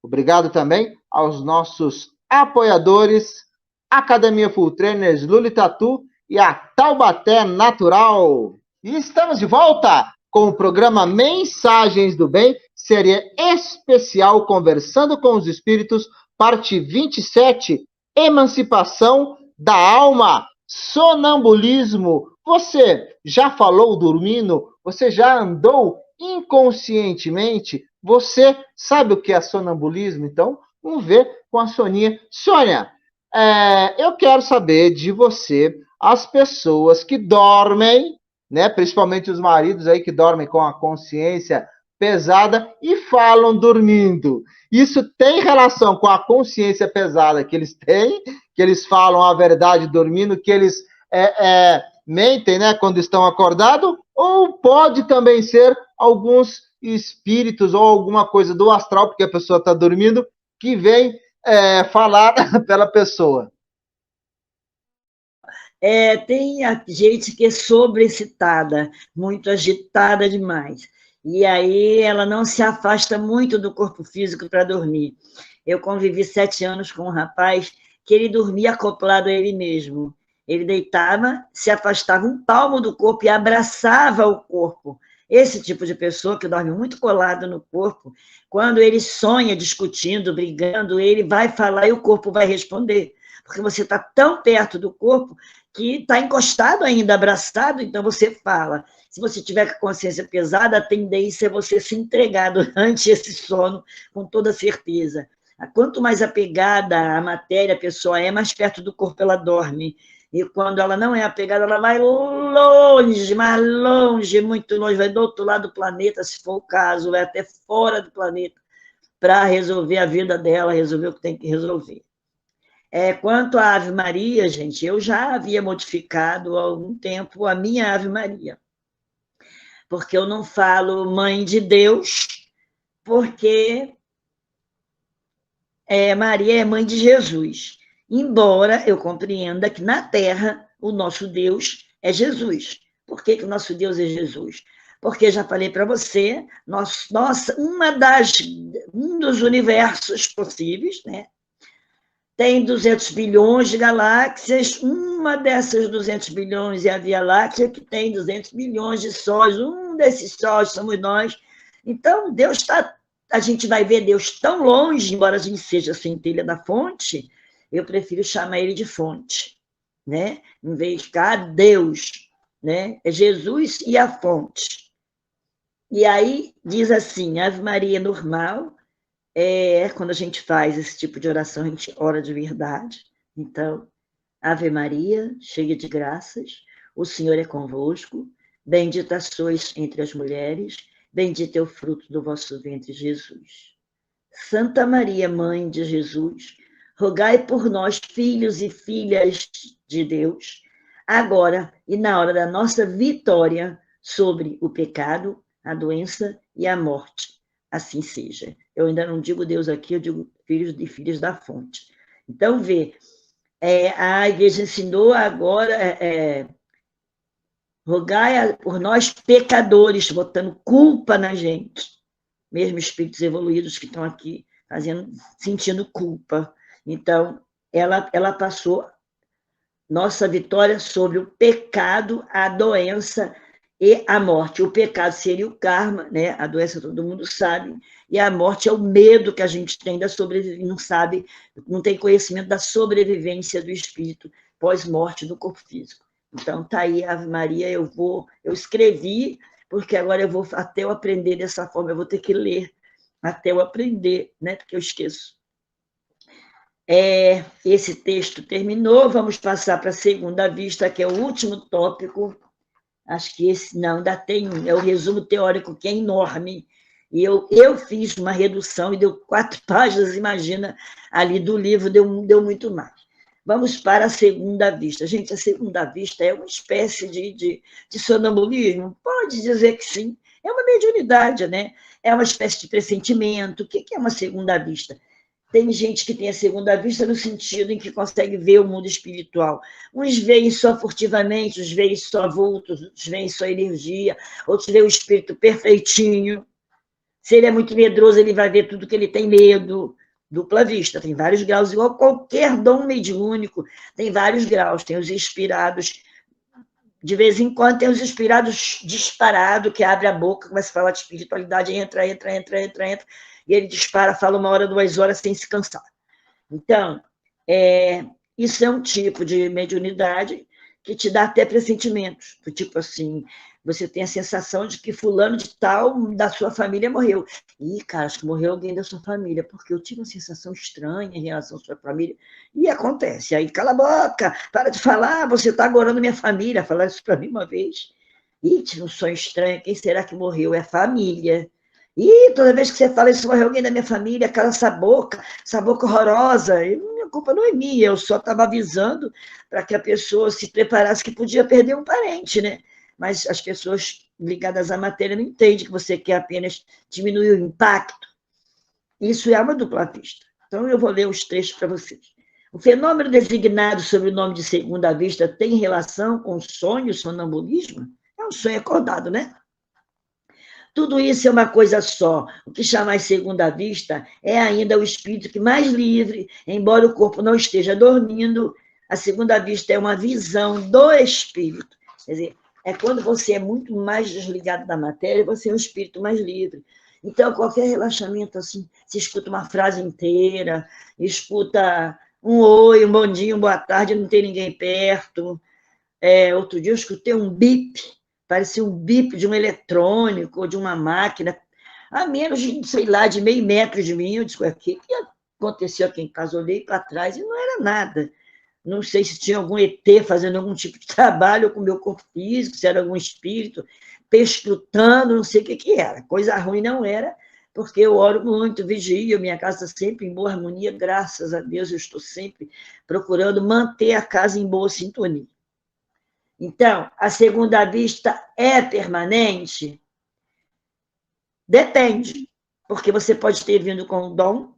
Obrigado também aos nossos apoiadores, Academia Full Trainers Luli Tatu e a Taubaté Natural. E estamos de volta com o programa Mensagens do Bem, série especial Conversando com os Espíritos, parte 27, Emancipação da Alma, sonambulismo. Você já falou dormindo? Você já andou inconscientemente? Você sabe o que é sonambulismo? Então, vamos ver com a Soninha. Sônia, eu quero saber de você as pessoas que dormem, né, principalmente os maridos aí que dormem com a consciência pesada e falam dormindo. Isso tem relação com a consciência pesada que eles têm, que eles falam a verdade dormindo, que eles mentem, né, quando estão acordados, ou pode também ser alguns espíritos ou alguma coisa do astral, porque a pessoa está dormindo, que vem falar pela pessoa. Tem gente que é sobreexcitada, muito agitada demais. E aí ela não se afasta muito do corpo físico para dormir. Eu convivi 7 anos com um rapaz que ele dormia acoplado a ele mesmo. Ele deitava, se afastava um palmo do corpo e abraçava o corpo. Esse tipo de pessoa que dorme muito colado no corpo, quando ele sonha discutindo, brigando, ele vai falar e o corpo vai responder. porque você está tão perto do corpo que está encostado ainda, abraçado, então você fala. Se você tiver com a consciência pesada, a tendência é você se entregar durante esse sono, com toda certeza. Quanto mais apegada à matéria a pessoa é, mais perto do corpo ela dorme. E quando ela não é apegada, ela vai longe, mais longe, muito longe, vai do outro lado do planeta, se for o caso, vai até fora do planeta, para resolver a vida dela, resolver o que tem que resolver. Quanto à Ave Maria, gente, eu já havia modificado há algum tempo a minha Ave Maria, porque eu não falo Mãe de Deus, porque Maria é mãe de Jesus, embora eu compreenda que na Terra o nosso Deus é Jesus. Por que o nosso Deus é Jesus? Porque já falei para você, um dos universos possíveis, né? Tem 200 bilhões de galáxias, uma dessas 200 bilhões é a Via Láctea, que tem 200 bilhões de sóis, um desses sóis somos nós. Então, Deus está... A gente vai ver Deus tão longe, embora a gente seja centelha da fonte, eu prefiro chamar ele de fonte, né? Em vez de Deus, né? É Jesus e a fonte. E aí, diz assim, Ave Maria normal, quando a gente faz esse tipo de oração, a gente ora de verdade. Então, Ave Maria, cheia de graças, o Senhor é convosco, bendita sois entre as mulheres, bendito é o fruto do vosso ventre, Jesus. Santa Maria, Mãe de Jesus, rogai por nós, filhos e filhas de Deus, agora e na hora da nossa vitória sobre o pecado, a doença e a morte. Assim seja. Eu ainda não digo Deus aqui, eu digo filhos e filhas da fonte. Então, vê, a igreja ensinou agora, rogai por nós pecadores, botando culpa na gente, mesmo espíritos evoluídos que estão aqui sentindo culpa. Então, ela passou nossa vitória sobre o pecado, a doença e a morte. O pecado seria o karma, né? A doença todo mundo sabe, e a morte é o medo que a gente tem da sobrevivência, não sabe, não tem conhecimento da sobrevivência do espírito pós-morte do corpo físico. Então, tá aí, Ave Maria, eu escrevi, porque agora até eu aprender dessa forma, eu vou ter que ler até eu aprender, né? Porque eu esqueço. Esse texto terminou, vamos passar para a segunda vista, que é o último tópico. Acho que esse, não, ainda tem um, é o resumo teórico, que é enorme, e eu fiz uma redução e deu 4 páginas, imagina, ali do livro deu muito mais. Vamos para a segunda vista. Gente, a segunda vista é uma espécie de sonambulismo? Pode dizer que sim. É uma mediunidade, né? É uma espécie de pressentimento. O que é uma segunda vista? Tem gente que tem a segunda vista no sentido em que consegue ver o mundo espiritual. Uns veem só furtivamente, uns veem só vultos, outros veem só energia, outros veem o espírito perfeitinho. Se ele é muito medroso, ele vai ver tudo que ele tem medo. Dupla vista, tem vários graus, igual qualquer dom mediúnico, tem vários graus. Tem os inspirados, de vez em quando tem os inspirados disparados, que abre a boca, começa a falar de espiritualidade, entra, e ele dispara, fala 1 hora, 2 horas, sem se cansar. Então, isso é um tipo de mediunidade que te dá até pressentimentos, do tipo assim, você tem a sensação de que fulano de tal da sua família morreu. Ih, cara, acho que morreu alguém da sua família, porque eu tive uma sensação estranha em relação à sua família. E acontece. Aí, cala a boca, para de falar, você está agorando minha família. Falaram isso para mim uma vez. Ih, tive um sonho estranho, quem será que morreu? É a família. Ih, toda vez que você fala isso, morreu alguém da minha família, cala essa boca horrorosa. E a culpa não é minha, eu só estava avisando para que a pessoa se preparasse que podia perder um parente, né? Mas as pessoas ligadas à matéria não entendem que você quer apenas diminuir o impacto. Isso é uma dupla vista. Então, eu vou ler os trechos para vocês. O fenômeno designado sob o nome de segunda vista tem relação com sonho, sonambulismo? É um sonho acordado, né? Tudo isso é uma coisa só. O que chamar segunda vista é ainda o espírito que mais livre, embora o corpo não esteja dormindo, a segunda vista é uma visão do espírito. Quer dizer, é quando você é muito mais desligado da matéria, você é um espírito mais livre. Então, qualquer relaxamento assim, você escuta uma frase inteira, escuta um oi, um bom dia, uma boa tarde, não tem ninguém perto. Outro dia eu escutei um bip, parecia um bip de um eletrônico ou de uma máquina, a menos de, sei lá, de meio metro de mim. Eu disse, o que aconteceu aqui em casa? Eu olhei para trás e não era nada. Não sei se tinha algum ET fazendo algum tipo de trabalho com o meu corpo físico, se era algum espírito perscrutando, não sei o que era. Coisa ruim não era, porque eu oro muito, vigio, minha casa está sempre em boa harmonia, graças a Deus, eu estou sempre procurando manter a casa em boa sintonia. Então, a segunda vista é permanente? Depende, porque você pode ter vindo com o dom,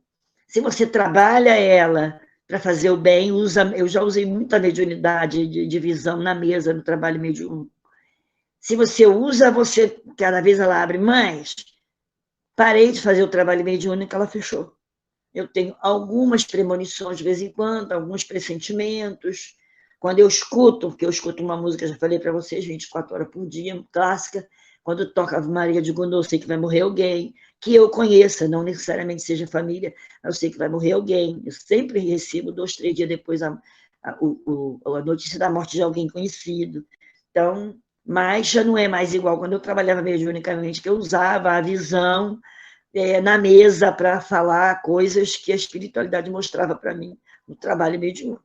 se você trabalha ela para fazer o bem, eu já usei muita mediunidade de visão na mesa, no trabalho mediúnico. Se você usa, você cada vez ela abre mais. Parei de fazer o trabalho mediúnico, ela fechou. Eu tenho algumas premonições de vez em quando, alguns pressentimentos. Quando eu escuto, porque eu escuto uma música, já falei para vocês, 24 horas por dia, clássica, quando toca Ave Maria de Gounod, eu sei que vai morrer alguém, que eu conheça, não necessariamente seja família, eu sei que vai morrer alguém. Eu sempre recebo 2, 3 dias depois a notícia da morte de alguém conhecido. Então, mas já não é mais igual quando eu trabalhava mediunicamente, que eu usava a visão na mesa para falar coisas que a espiritualidade mostrava para mim no trabalho mediúnico.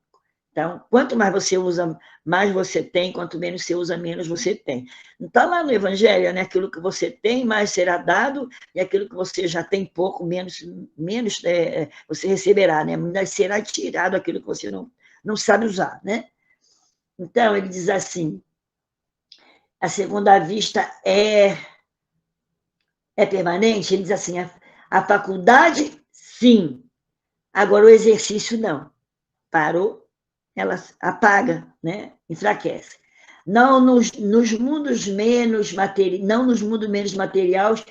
Então, quanto mais você usa, mais você tem, quanto menos você usa, menos você tem. Não está lá no Evangelho, né? Aquilo que você tem, mais será dado, e aquilo que você já tem pouco, menos você receberá, né? Mas será tirado aquilo que você não sabe usar, né? Então, ele diz assim, a segunda vista é permanente? Ele diz assim, a faculdade, sim. Agora, o exercício, não. Parou, ela apaga, né? Enfraquece. Não nos mundos menos materiais, não nos mundos menos materiais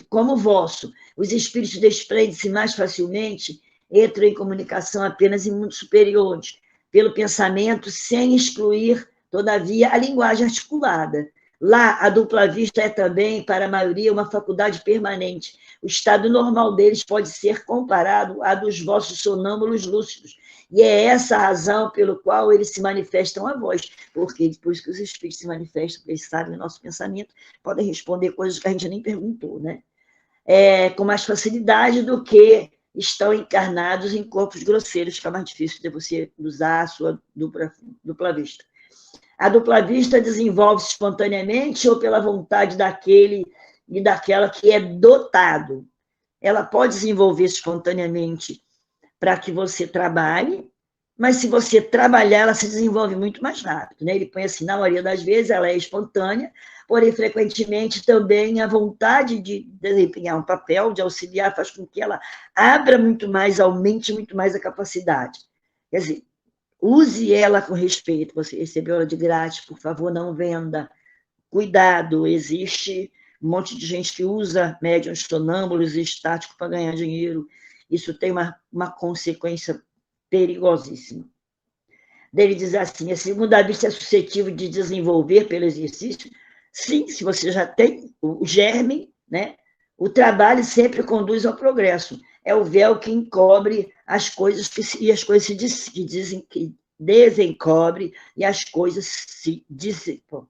como o vosso. Os espíritos desprendem-se mais facilmente, entram em comunicação apenas em mundos superiores, pelo pensamento, sem excluir, todavia, a linguagem articulada. Lá, a dupla vista é também, para a maioria, uma faculdade permanente. O estado normal deles pode ser comparado à dos vossos sonâmbulos lúcidos. E é essa a razão pelo qual eles se manifestam a vós. Porque depois que os espíritos se manifestam, porque eles sabem o nosso pensamento, podem responder coisas que a gente nem perguntou, né? Com mais facilidade do que estão encarnados em corpos grosseiros, fica mais difícil de você usar a sua dupla vista. A dupla vista desenvolve-se espontaneamente ou pela vontade daquele e daquela que é dotado. Ela pode desenvolver-se espontaneamente para que você trabalhe, mas se você trabalhar, ela se desenvolve muito mais rápido, né? Ele põe assim, na maioria das vezes ela é espontânea, porém, frequentemente, também a vontade de desempenhar um papel, de auxiliar, faz com que ela abra muito mais, aumente muito mais a capacidade. Quer dizer, use ela com respeito. Você recebeu ela de grátis, por favor, não venda. Cuidado, existe um monte de gente que usa médiuns sonâmbulos e estáticos para ganhar dinheiro. Isso tem uma consequência perigosíssima. Ele diz assim, a segunda vista é suscetível de desenvolver pelo exercício? Sim, se você já tem o germe, né? O trabalho sempre conduz ao progresso. É o véu que encobre as coisas e as coisas que desencobre e as coisas se dissipam.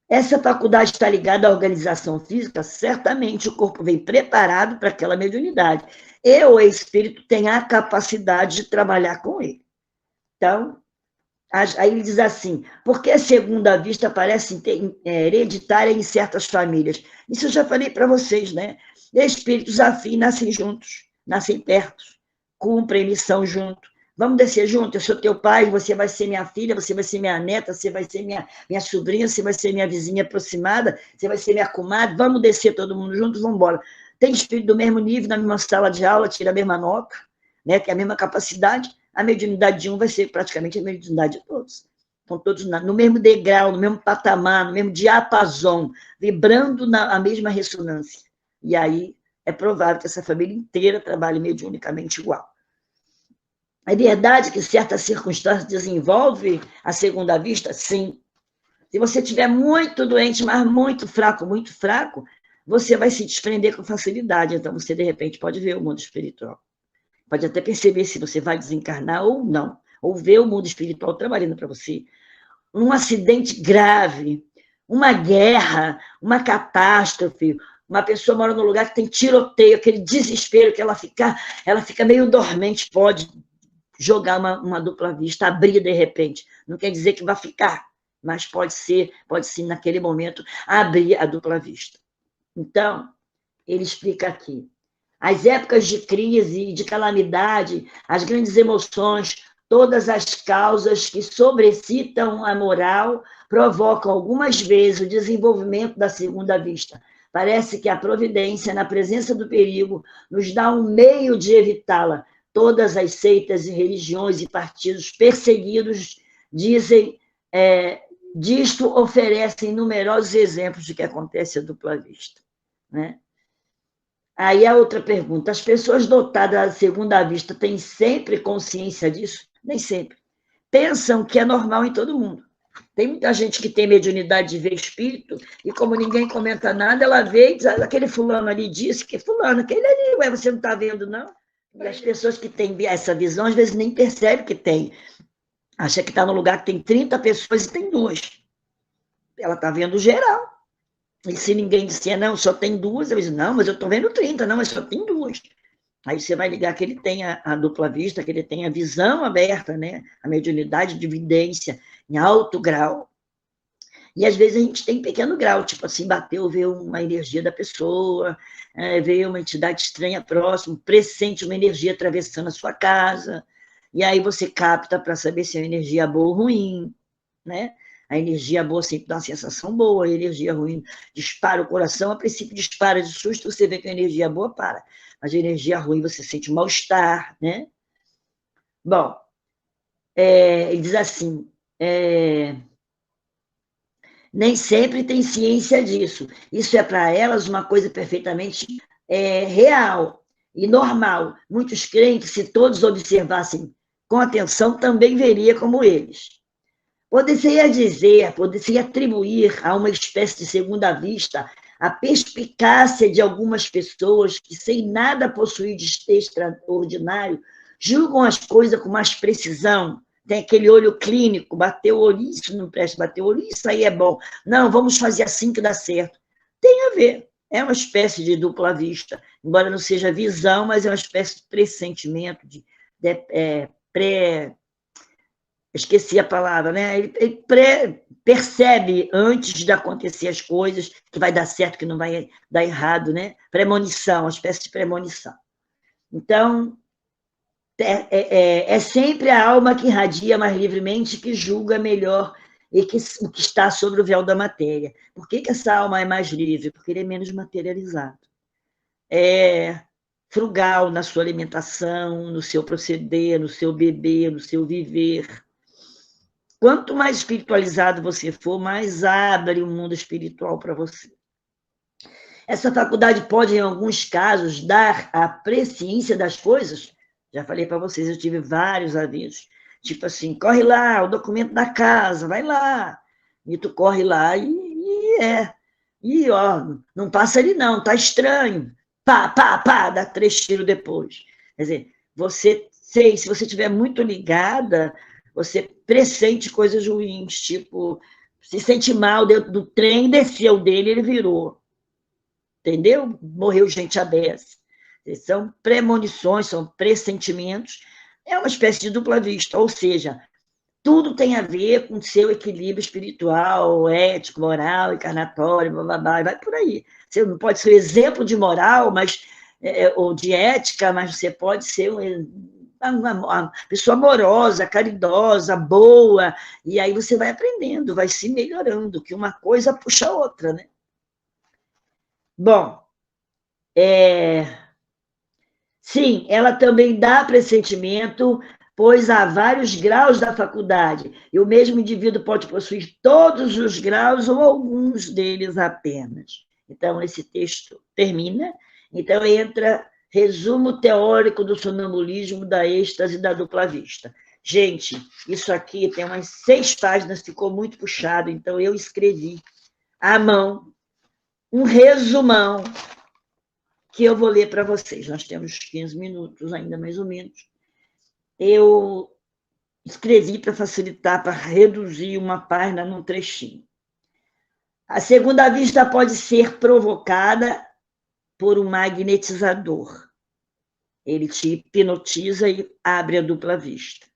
Essa faculdade está ligada à organização física? Certamente o corpo vem preparado para aquela mediunidade. E o espírito tem a capacidade de trabalhar com ele. Então, aí ele diz assim, por que a segunda vista parece hereditária em certas famílias? Isso eu já falei para vocês, né? Espíritos afins nascem juntos, nascem perto, cumprem missão junto. Vamos descer junto, eu sou teu pai, você vai ser minha filha, você vai ser minha neta, você vai ser minha sobrinha, você vai ser minha vizinha aproximada, você vai ser minha comadre, vamos descer todo mundo juntos, vamos embora. Tem espírito do mesmo nível, na mesma sala de aula, tira a mesma nota, né, tem a mesma capacidade, a mediunidade de um vai ser praticamente a mediunidade de todos. Estão todos no mesmo degrau, no mesmo patamar, no mesmo diapasão, vibrando na mesma ressonância. E aí é provável que essa família inteira trabalhe mediunicamente igual. É verdade que certas circunstâncias desenvolvem a segunda vista? Sim. Se você estiver muito doente, mas muito fraco, você vai se desprender com facilidade. Então, você, de repente, pode ver o mundo espiritual. Pode até perceber se você vai desencarnar ou não, ou ver o mundo espiritual trabalhando para você. Um acidente grave, uma guerra, uma catástrofe, uma pessoa mora num lugar que tem tiroteio, aquele desespero que ela fica meio dormente, pode jogar uma dupla vista, abrir de repente. Não quer dizer que vai ficar, mas pode sim, naquele momento, abrir a dupla vista. Então, ele explica aqui. As épocas de crise, de calamidade, as grandes emoções, todas as causas que sobrecitam a moral provocam algumas vezes o desenvolvimento da segunda vista. Parece que a providência, na presença do perigo, nos dá um meio de evitá-la. Todas as seitas e religiões e partidos perseguidos dizem, disto oferecem numerosos exemplos de que acontece a dupla vista, né? Aí a outra pergunta, as pessoas dotadas da segunda vista têm sempre consciência disso? Nem sempre. Pensam que é normal em todo mundo. Tem muita gente que tem mediunidade de ver espírito, e como ninguém comenta nada, ela vê e diz, aquele fulano ali disse que fulano, aquele ali, ué, você não está vendo, não? E as pessoas que têm essa visão, às vezes nem percebem que tem. Acha que está num lugar que tem 30 pessoas e tem 2. Ela está vendo geral. E se ninguém disser, não, só tem 2, eu digo, não, mas eu estou vendo 30, não, mas só tem 2. Aí você vai ligar que ele tem a dupla vista, que ele tem a visão aberta, né? A mediunidade de evidência em alto grau. E às vezes a gente tem pequeno grau, tipo assim, bateu, vê uma energia da pessoa, vê uma entidade estranha próximo, pressente uma energia atravessando a sua casa, e aí você capta para saber se é uma energia boa ou ruim, né? A energia boa sempre dá uma sensação boa, a energia ruim dispara o coração, a princípio dispara de susto, você vê que a energia boa para, mas a energia ruim você sente um mal-estar, né? Bom, ele diz assim, nem sempre tem ciência disso, isso é para elas uma coisa perfeitamente real e normal. Muitos creem que se todos observassem com atenção, também veria como eles. Poder-se atribuir a uma espécie de segunda vista a perspicácia de algumas pessoas que, sem nada possuir de extraordinário, julgam as coisas com mais precisão. Tem aquele olho clínico, bateu o olho, isso não presta, bateu o olho, isso aí é bom. Não, vamos fazer assim que dá certo. Tem a ver, é uma espécie de dupla vista, embora não seja visão, mas é uma espécie de pressentimento, esqueci a palavra, né? Ele percebe antes de acontecer as coisas que vai dar certo, que não vai dar errado, né? Premonição, uma espécie de premonição. Então, é sempre a alma que irradia mais livremente, que julga melhor e o que está sobre o véu da matéria. Por que essa alma é mais livre? Porque ele é menos materializado. É frugal na sua alimentação, no seu proceder, no seu beber, no seu viver. Quanto mais espiritualizado você for, mais abre o mundo espiritual para você. Essa faculdade pode, em alguns casos, dar a presciência das coisas. Já falei para vocês, eu tive vários avisos. Tipo assim, corre lá, o documento da casa, vai lá. E tu corre lá E, ó, não passa ali não, tá estranho. Pá, pá, pá, dá 3 tiros depois. Quer dizer, se você estiver muito ligada, você pressente coisas ruins, tipo, se sente mal dentro do trem, desceu dele, ele virou. Entendeu? Morreu gente à beça. São premonições, são pressentimentos, é uma espécie de dupla vista, ou seja, tudo tem a ver com o seu equilíbrio espiritual, ético, moral, encarnatório, blá, blá, blá, vai por aí. Você não pode ser um exemplo de moral, ou de ética, mas você pode ser uma pessoa amorosa, caridosa, boa, e aí você vai aprendendo, vai se melhorando, que uma coisa puxa a outra, né? Bom, sim, ela também dá pressentimento, pois há vários graus da faculdade, e o mesmo indivíduo pode possuir todos os graus ou alguns deles apenas. Então, esse texto termina, então entra resumo teórico do sonambulismo, da êxtase e da dupla vista. Gente, isso aqui tem umas 6 páginas, ficou muito puxado, então eu escrevi à mão um resumão que eu vou ler para vocês. Nós temos 15 minutos ainda, mais ou menos. Eu escrevi para facilitar, para reduzir uma página num trechinho. A segunda vista pode ser provocada por um magnetizador. Ele te hipnotiza e abre a dupla vista.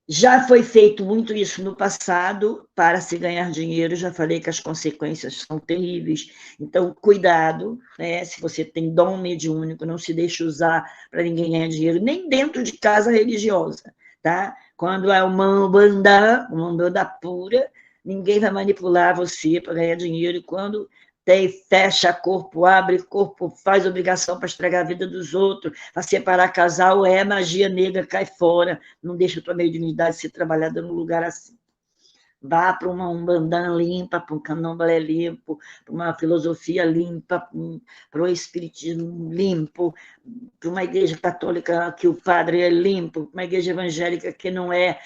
Já foi feito muito isso no passado para se ganhar dinheiro. Já falei que as consequências são terríveis. Então, cuidado, né? Se você tem dom mediúnico, não se deixe usar para ninguém ganhar dinheiro, nem dentro de casa religiosa, tá? Quando é uma umbanda pura, ninguém vai manipular você para ganhar dinheiro. E quando fecha corpo, abre corpo, faz obrigação para estragar a vida dos outros, para separar casal, magia negra, cai fora. Não deixa a tua mediunidade ser trabalhada num lugar assim. Vá para uma umbanda limpa, para um candomblé limpo, para uma filosofia limpa, para um espiritismo limpo, para uma igreja católica que o padre é limpo, para uma igreja evangélica que não é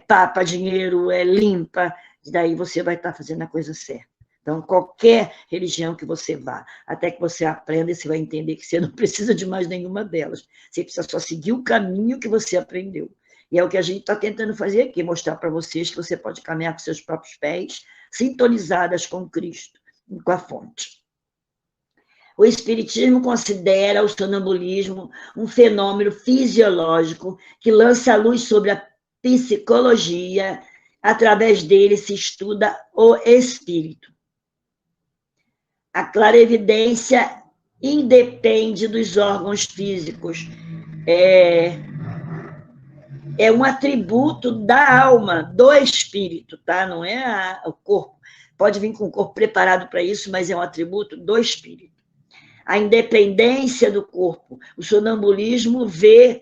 papa, dinheiro, é limpa. E daí você vai estar fazendo a coisa certa. Então, qualquer religião que você vá, até que você aprenda, você vai entender que você não precisa de mais nenhuma delas. Você precisa só seguir o caminho que você aprendeu. E é o que a gente está tentando fazer aqui, mostrar para vocês que você pode caminhar com seus próprios pés, sintonizadas com Cristo, com a fonte. O Espiritismo considera o sonambulismo um fenômeno fisiológico que lança a luz sobre a psicologia. Através dele se estuda o espírito. A clarevidência independe dos órgãos físicos. É um atributo da alma, do espírito, tá? Não é o corpo. Pode vir com o corpo preparado para isso, mas é um atributo do espírito. A independência do corpo. O sonâmbulo vê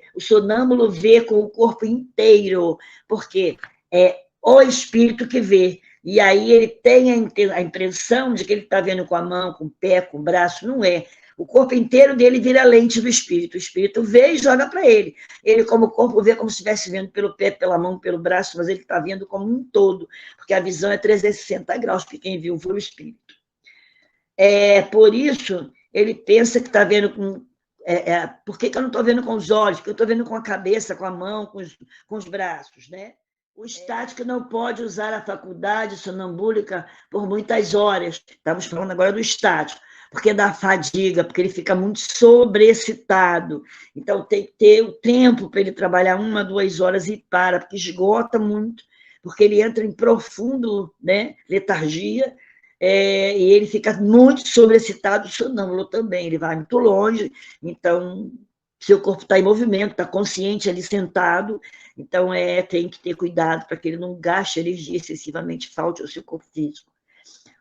com o corpo inteiro, porque é o espírito que vê. E aí ele tem a impressão de que ele está vendo com a mão, com o pé, com o braço. Não é. O corpo inteiro dele vira lente do espírito. O espírito vê e joga para ele. Ele, como corpo, vê como se estivesse vendo pelo pé, pela mão, pelo braço, mas ele está vendo como um todo, porque a visão é 360 graus, porque quem viu foi o espírito. Por isso, ele pensa que está vendo com... por que eu não estou vendo com os olhos? Porque eu estou vendo com a cabeça, com a mão, com os braços, né? O estático não pode usar a faculdade sonambúlica por muitas horas. Estamos falando agora do estático, porque dá fadiga, porque ele fica muito sobreexcitado. Então, tem que ter o tempo para ele trabalhar 1, 2 horas e para, porque esgota muito, porque ele entra em profundo, né, letargia, e ele fica muito sobreexcitado, sonâmbulo também, ele vai muito longe, então... Seu corpo está em movimento, está consciente ali sentado, então tem que ter cuidado para que ele não gaste energia excessivamente, falte ao seu corpo físico.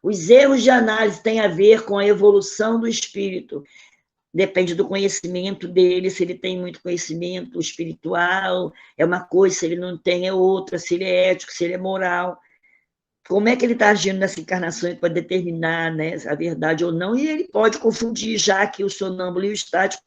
Os erros de análise têm a ver com a evolução do espírito. Depende do conhecimento dele, se ele tem muito conhecimento espiritual, é uma coisa, se ele não tem, é outra, se ele é ético, se ele é moral. Como é que ele está agindo nessa encarnação para determinar, né, a verdade ou não, e ele pode confundir, já que o sonâmbulo e o estático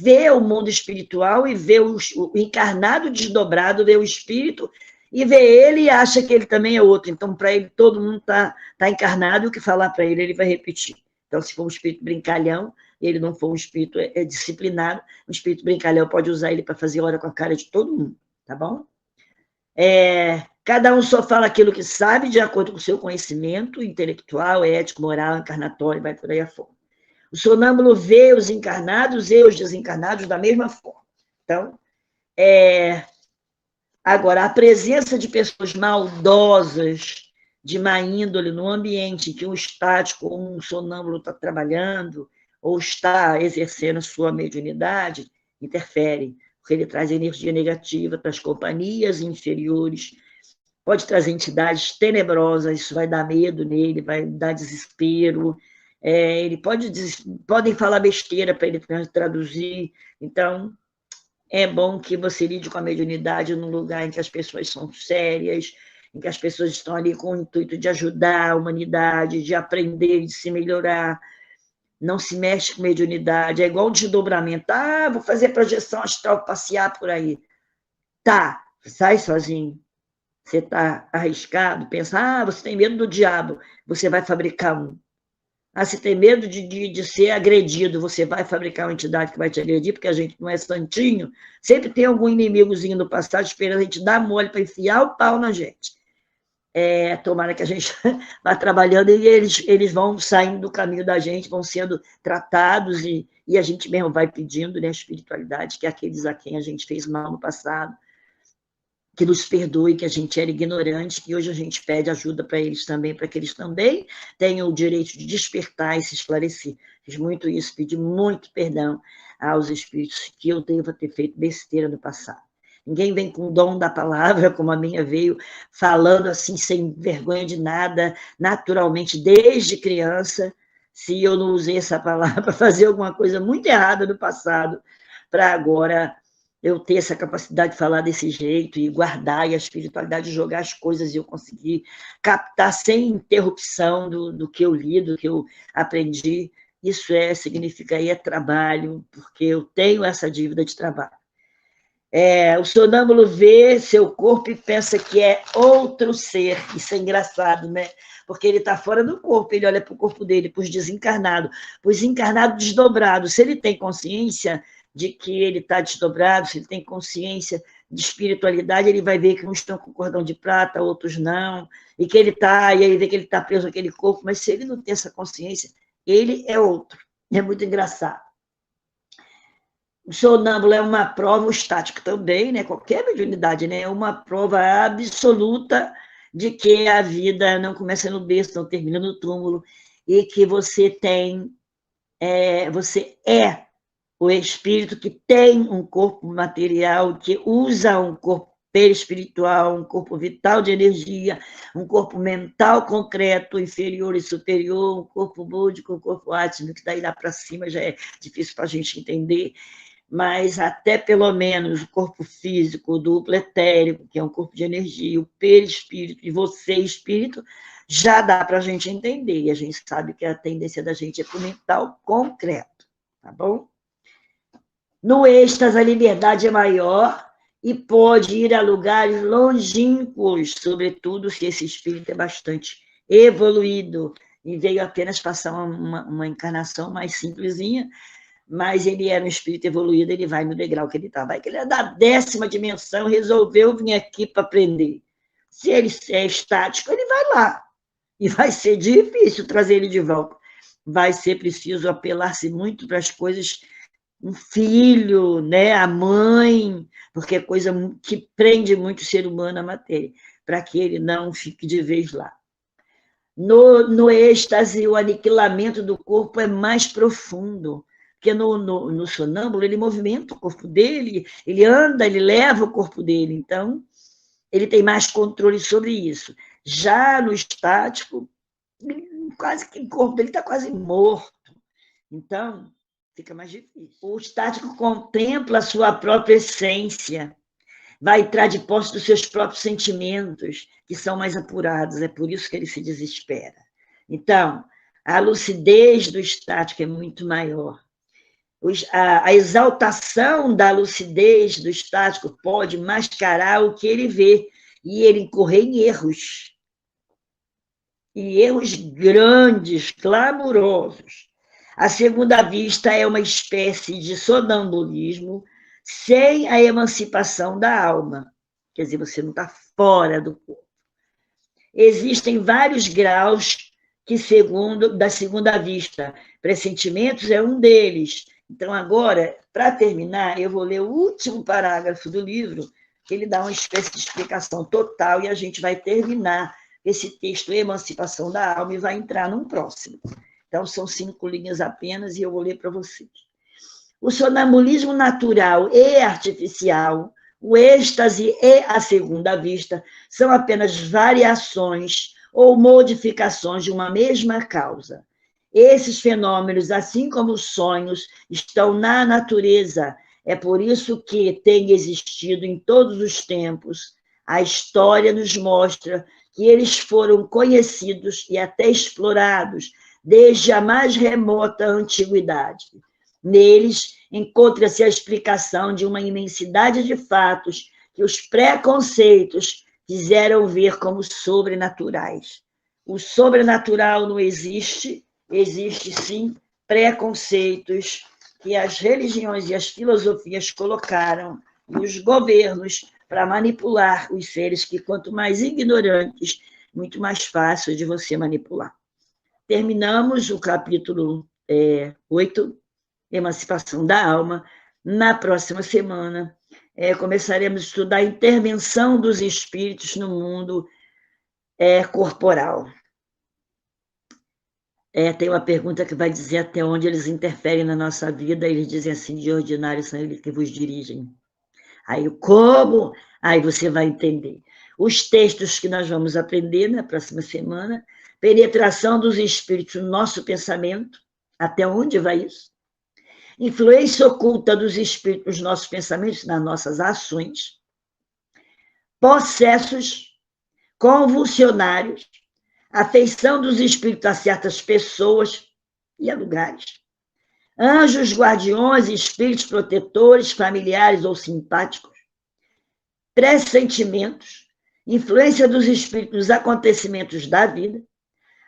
vê o mundo espiritual e vê o encarnado desdobrado, vê o espírito e vê ele e acha que ele também é outro. Então, para ele, todo mundo está encarnado e o que falar para ele vai repetir. Então, se for um espírito brincalhão, e ele não for um espírito disciplinado, um espírito brincalhão pode usar ele para fazer hora com a cara de todo mundo, tá bom? Cada um só fala aquilo que sabe, de acordo com o seu conhecimento intelectual, ético, moral, encarnatório, vai por aí afora. O sonâmbulo vê os encarnados e os desencarnados da mesma forma. Então, agora, a presença de pessoas maldosas, de má índole, no ambiente em que um estático ou um sonâmbulo está trabalhando, ou está exercendo sua mediunidade, interfere, porque ele traz energia negativa para as companhias inferiores, pode trazer entidades tenebrosas, isso vai dar medo nele, vai dar desespero, ele podem falar besteira para ele traduzir. Então, é bom que você lide com a mediunidade num lugar em que as pessoas são sérias, em que as pessoas estão ali com o intuito de ajudar a humanidade, de aprender, de se melhorar. Não se mexe com mediunidade, é igual o desdobramento. Vou fazer projeção astral, passear por aí. Tá, sai sozinho. Você está arriscado, pensa, você tem medo do diabo, você vai fabricar um. se tem medo de ser agredido, você vai fabricar uma entidade que vai te agredir, porque a gente não é santinho, sempre tem algum inimigozinho no passado esperando a gente dar mole para enfiar o pau na gente. Tomara que a gente vá trabalhando e eles vão saindo do caminho da gente, vão sendo tratados e a gente mesmo vai pedindo, né, a espiritualidade, que é aqueles a quem a gente fez mal no passado, que nos perdoe, que a gente era ignorante, que hoje a gente pede ajuda para eles também, para que eles também tenham o direito de despertar e se esclarecer. Fiz muito isso, pedi muito perdão aos espíritos que eu devo ter feito besteira no passado. Ninguém vem com o dom da palavra, como a minha veio, falando assim, sem vergonha de nada, naturalmente, desde criança. Se eu não usei essa palavra para fazer alguma coisa muito errada no passado, para agora eu ter essa capacidade de falar desse jeito e guardar, e a espiritualidade jogar as coisas e eu conseguir captar sem interrupção do que eu li, do que eu aprendi, isso significa trabalho, porque eu tenho essa dívida de trabalho. O sonâmbulo vê seu corpo e pensa que é outro ser. Isso é engraçado, né? Porque ele está fora do corpo, ele olha para o corpo dele, para os desencarnados, para os encarnados desdobrados. Se ele tem consciência de que ele está desdobrado, se ele tem consciência de espiritualidade, ele vai ver que uns estão com cordão de prata, outros não, e que ele está, e aí vê que ele está preso naquele corpo, mas se ele não tem essa consciência, ele é outro. É muito engraçado. O sonâmbulo é uma prova, o estático também, né? Qualquer mediunidade, né? É uma prova absoluta de que a vida não começa no berço, não termina no túmulo, e que você você é o espírito que tem um corpo material, que usa um corpo perispiritual, um corpo vital de energia, um corpo mental concreto, inferior e superior, um corpo búdico, um corpo átmico, que daí lá para cima já é difícil para a gente entender, mas até pelo menos o corpo físico, o duplo etérico, que é um corpo de energia, o perispírito e você, espírito, já dá para a gente entender, e a gente sabe que a tendência da gente é para o mental concreto, tá bom? No êxtase, a liberdade é maior e pode ir a lugares longínquos, sobretudo se esse espírito é bastante evoluído e veio apenas passar uma encarnação mais simplesinha, mas ele era um espírito evoluído, ele vai no degrau que ele está. Vai que ele é da 10ª dimensão, resolveu vir aqui para aprender. Se ele é estático, ele vai lá. E vai ser difícil trazer ele de volta. Vai ser preciso apelar-se muito para as coisas, um filho, né, a mãe, porque é coisa que prende muito o ser humano à matéria, para que ele não fique de vez lá. No êxtase, o aniquilamento do corpo é mais profundo, porque no sonâmbulo ele movimenta o corpo dele, ele anda, ele leva o corpo dele, então ele tem mais controle sobre isso. Já no estático, quase que o corpo dele está quase morto, então fica mais difícil. O estático contempla a sua própria essência, vai entrar de posse dos seus próprios sentimentos, que são mais apurados, é por isso que ele se desespera. Então, a lucidez do estático é muito maior. A exaltação da lucidez do estático pode mascarar o que ele vê, e ele incorrer em erros. E erros grandes, clamorosos. A segunda vista é uma espécie de sonambulismo sem a emancipação da alma. Quer dizer, você não está fora do corpo. Existem vários graus da segunda vista. Pressentimentos é um deles. Então, agora, para terminar, eu vou ler o último parágrafo do livro, que ele dá uma espécie de explicação total, e a gente vai terminar esse texto, Emancipação da Alma, e vai entrar num próximo. Então, são 5 linhas apenas, e eu vou ler para vocês. O sonambulismo natural e artificial, o êxtase e a segunda vista, são apenas variações ou modificações de uma mesma causa. Esses fenômenos, assim como os sonhos, estão na natureza. É por isso que tem existido em todos os tempos. A história nos mostra que eles foram conhecidos e até explorados desde a mais remota antiguidade. Neles encontra-se a explicação de uma imensidade de fatos que os preconceitos fizeram ver como sobrenaturais. O sobrenatural não existe, Existem, sim, preconceitos que as religiões e as filosofias colocaram, e os governos, para manipular os seres que, quanto mais ignorantes, muito mais fácil de você manipular. Terminamos o capítulo 8, Emancipação da Alma. Na próxima semana, começaremos a estudar a intervenção dos espíritos no mundo corporal. Tem uma pergunta que vai dizer até onde eles interferem na nossa vida. Eles dizem assim: de ordinário são eles que vos dirigem. Aí, como? Aí você vai entender. Os textos que nós vamos aprender na próxima semana: penetração dos espíritos no nosso pensamento. Até onde vai isso? Influência oculta dos espíritos nos nossos pensamentos, nas nossas ações. Possessos convulsionários. Afeição dos espíritos a certas pessoas e a lugares. Anjos guardiões, espíritos protetores, familiares ou simpáticos. Pressentimentos. Influência dos espíritos nos acontecimentos da vida.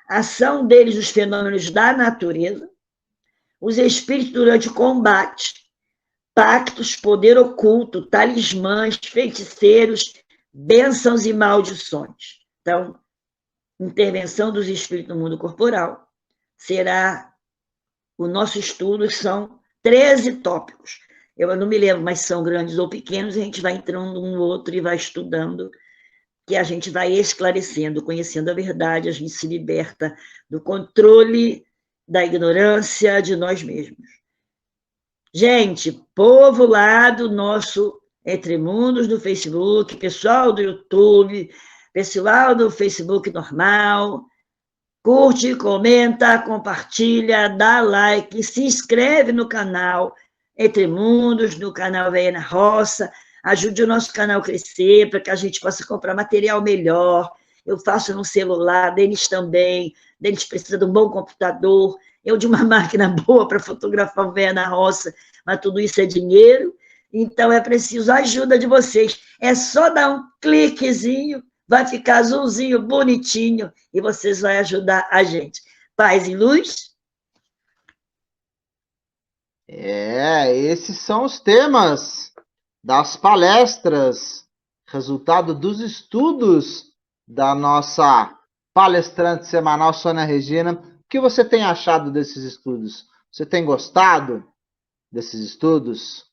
Ação deles nos fenômenos da natureza. Os espíritos durante o combate. Pactos, poder oculto, talismãs, feiticeiros, bênçãos e maldições. Então, intervenção dos espíritos no mundo corporal será o nosso estudo. São 13 tópicos. Eu não me lembro, mas são grandes ou pequenos, e a gente vai entrando um no outro e vai estudando, que a gente vai esclarecendo, conhecendo a verdade, a gente se liberta do controle da ignorância de nós mesmos. Gente, povo lá do nosso Entre Mundos do Facebook, pessoal do YouTube, pessoal do Facebook normal, curte, comenta, compartilha, dá like, se inscreve no canal Entre Mundos, no canal Véia na Roça, ajude o nosso canal a crescer, para que a gente possa comprar material melhor. Eu faço no celular, deles também, deles precisa de um bom computador, eu de uma máquina boa para fotografar o Véia na Roça, mas tudo isso é dinheiro, então é preciso a ajuda de vocês. É só dar um cliquezinho, vai ficar azulzinho, bonitinho, e vocês vão ajudar a gente. Paz e luz? Esses são os temas das palestras, resultado dos estudos da nossa palestrante semanal, Sônia Regina. O que você tem achado desses estudos? Você tem gostado desses estudos?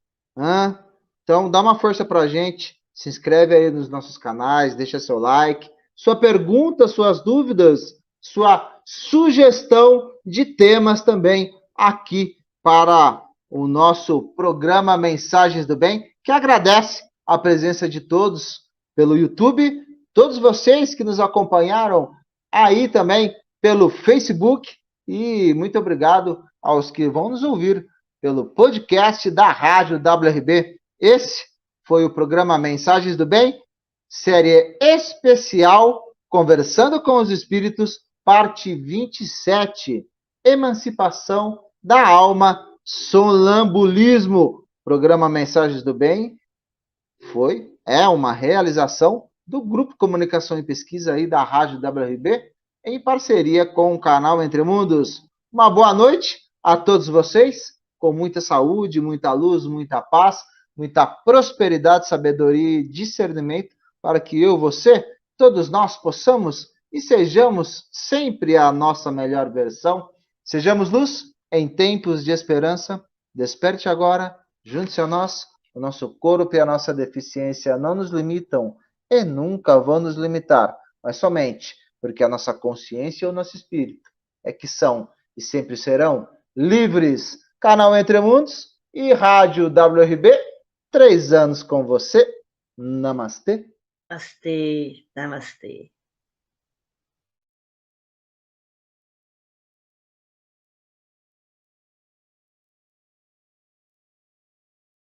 Então, dá uma força para a gente, se inscreve aí nos nossos canais, deixa seu like, sua pergunta, suas dúvidas, sua sugestão de temas também aqui para o nosso programa Mensagens do Bem, que agradece a presença de todos pelo YouTube, todos vocês que nos acompanharam aí também pelo Facebook, e muito obrigado aos que vão nos ouvir pelo podcast da Rádio WRB. Esse foi o programa Mensagens do Bem, série especial Conversando com os Espíritos, parte 27, Emancipação da Alma, Sonambulismo. Programa Mensagens do Bem é uma realização do Grupo Comunicação e Pesquisa aí da Rádio WRB, em parceria com o canal Entre Mundos. Uma boa noite a todos vocês, com muita saúde, muita luz, muita paz, muita prosperidade, sabedoria e discernimento, para que eu, você, todos nós possamos e sejamos sempre a nossa melhor versão. Sejamos luz em tempos de esperança. Desperte agora, junte-se a nós. O nosso corpo e a nossa deficiência não nos limitam e nunca vão nos limitar, mas somente porque a nossa consciência e o nosso espírito é que são e sempre serão livres. Canal Entre Mundos e Rádio WRB, 3 anos com você. Namastê. Namastê, namastê.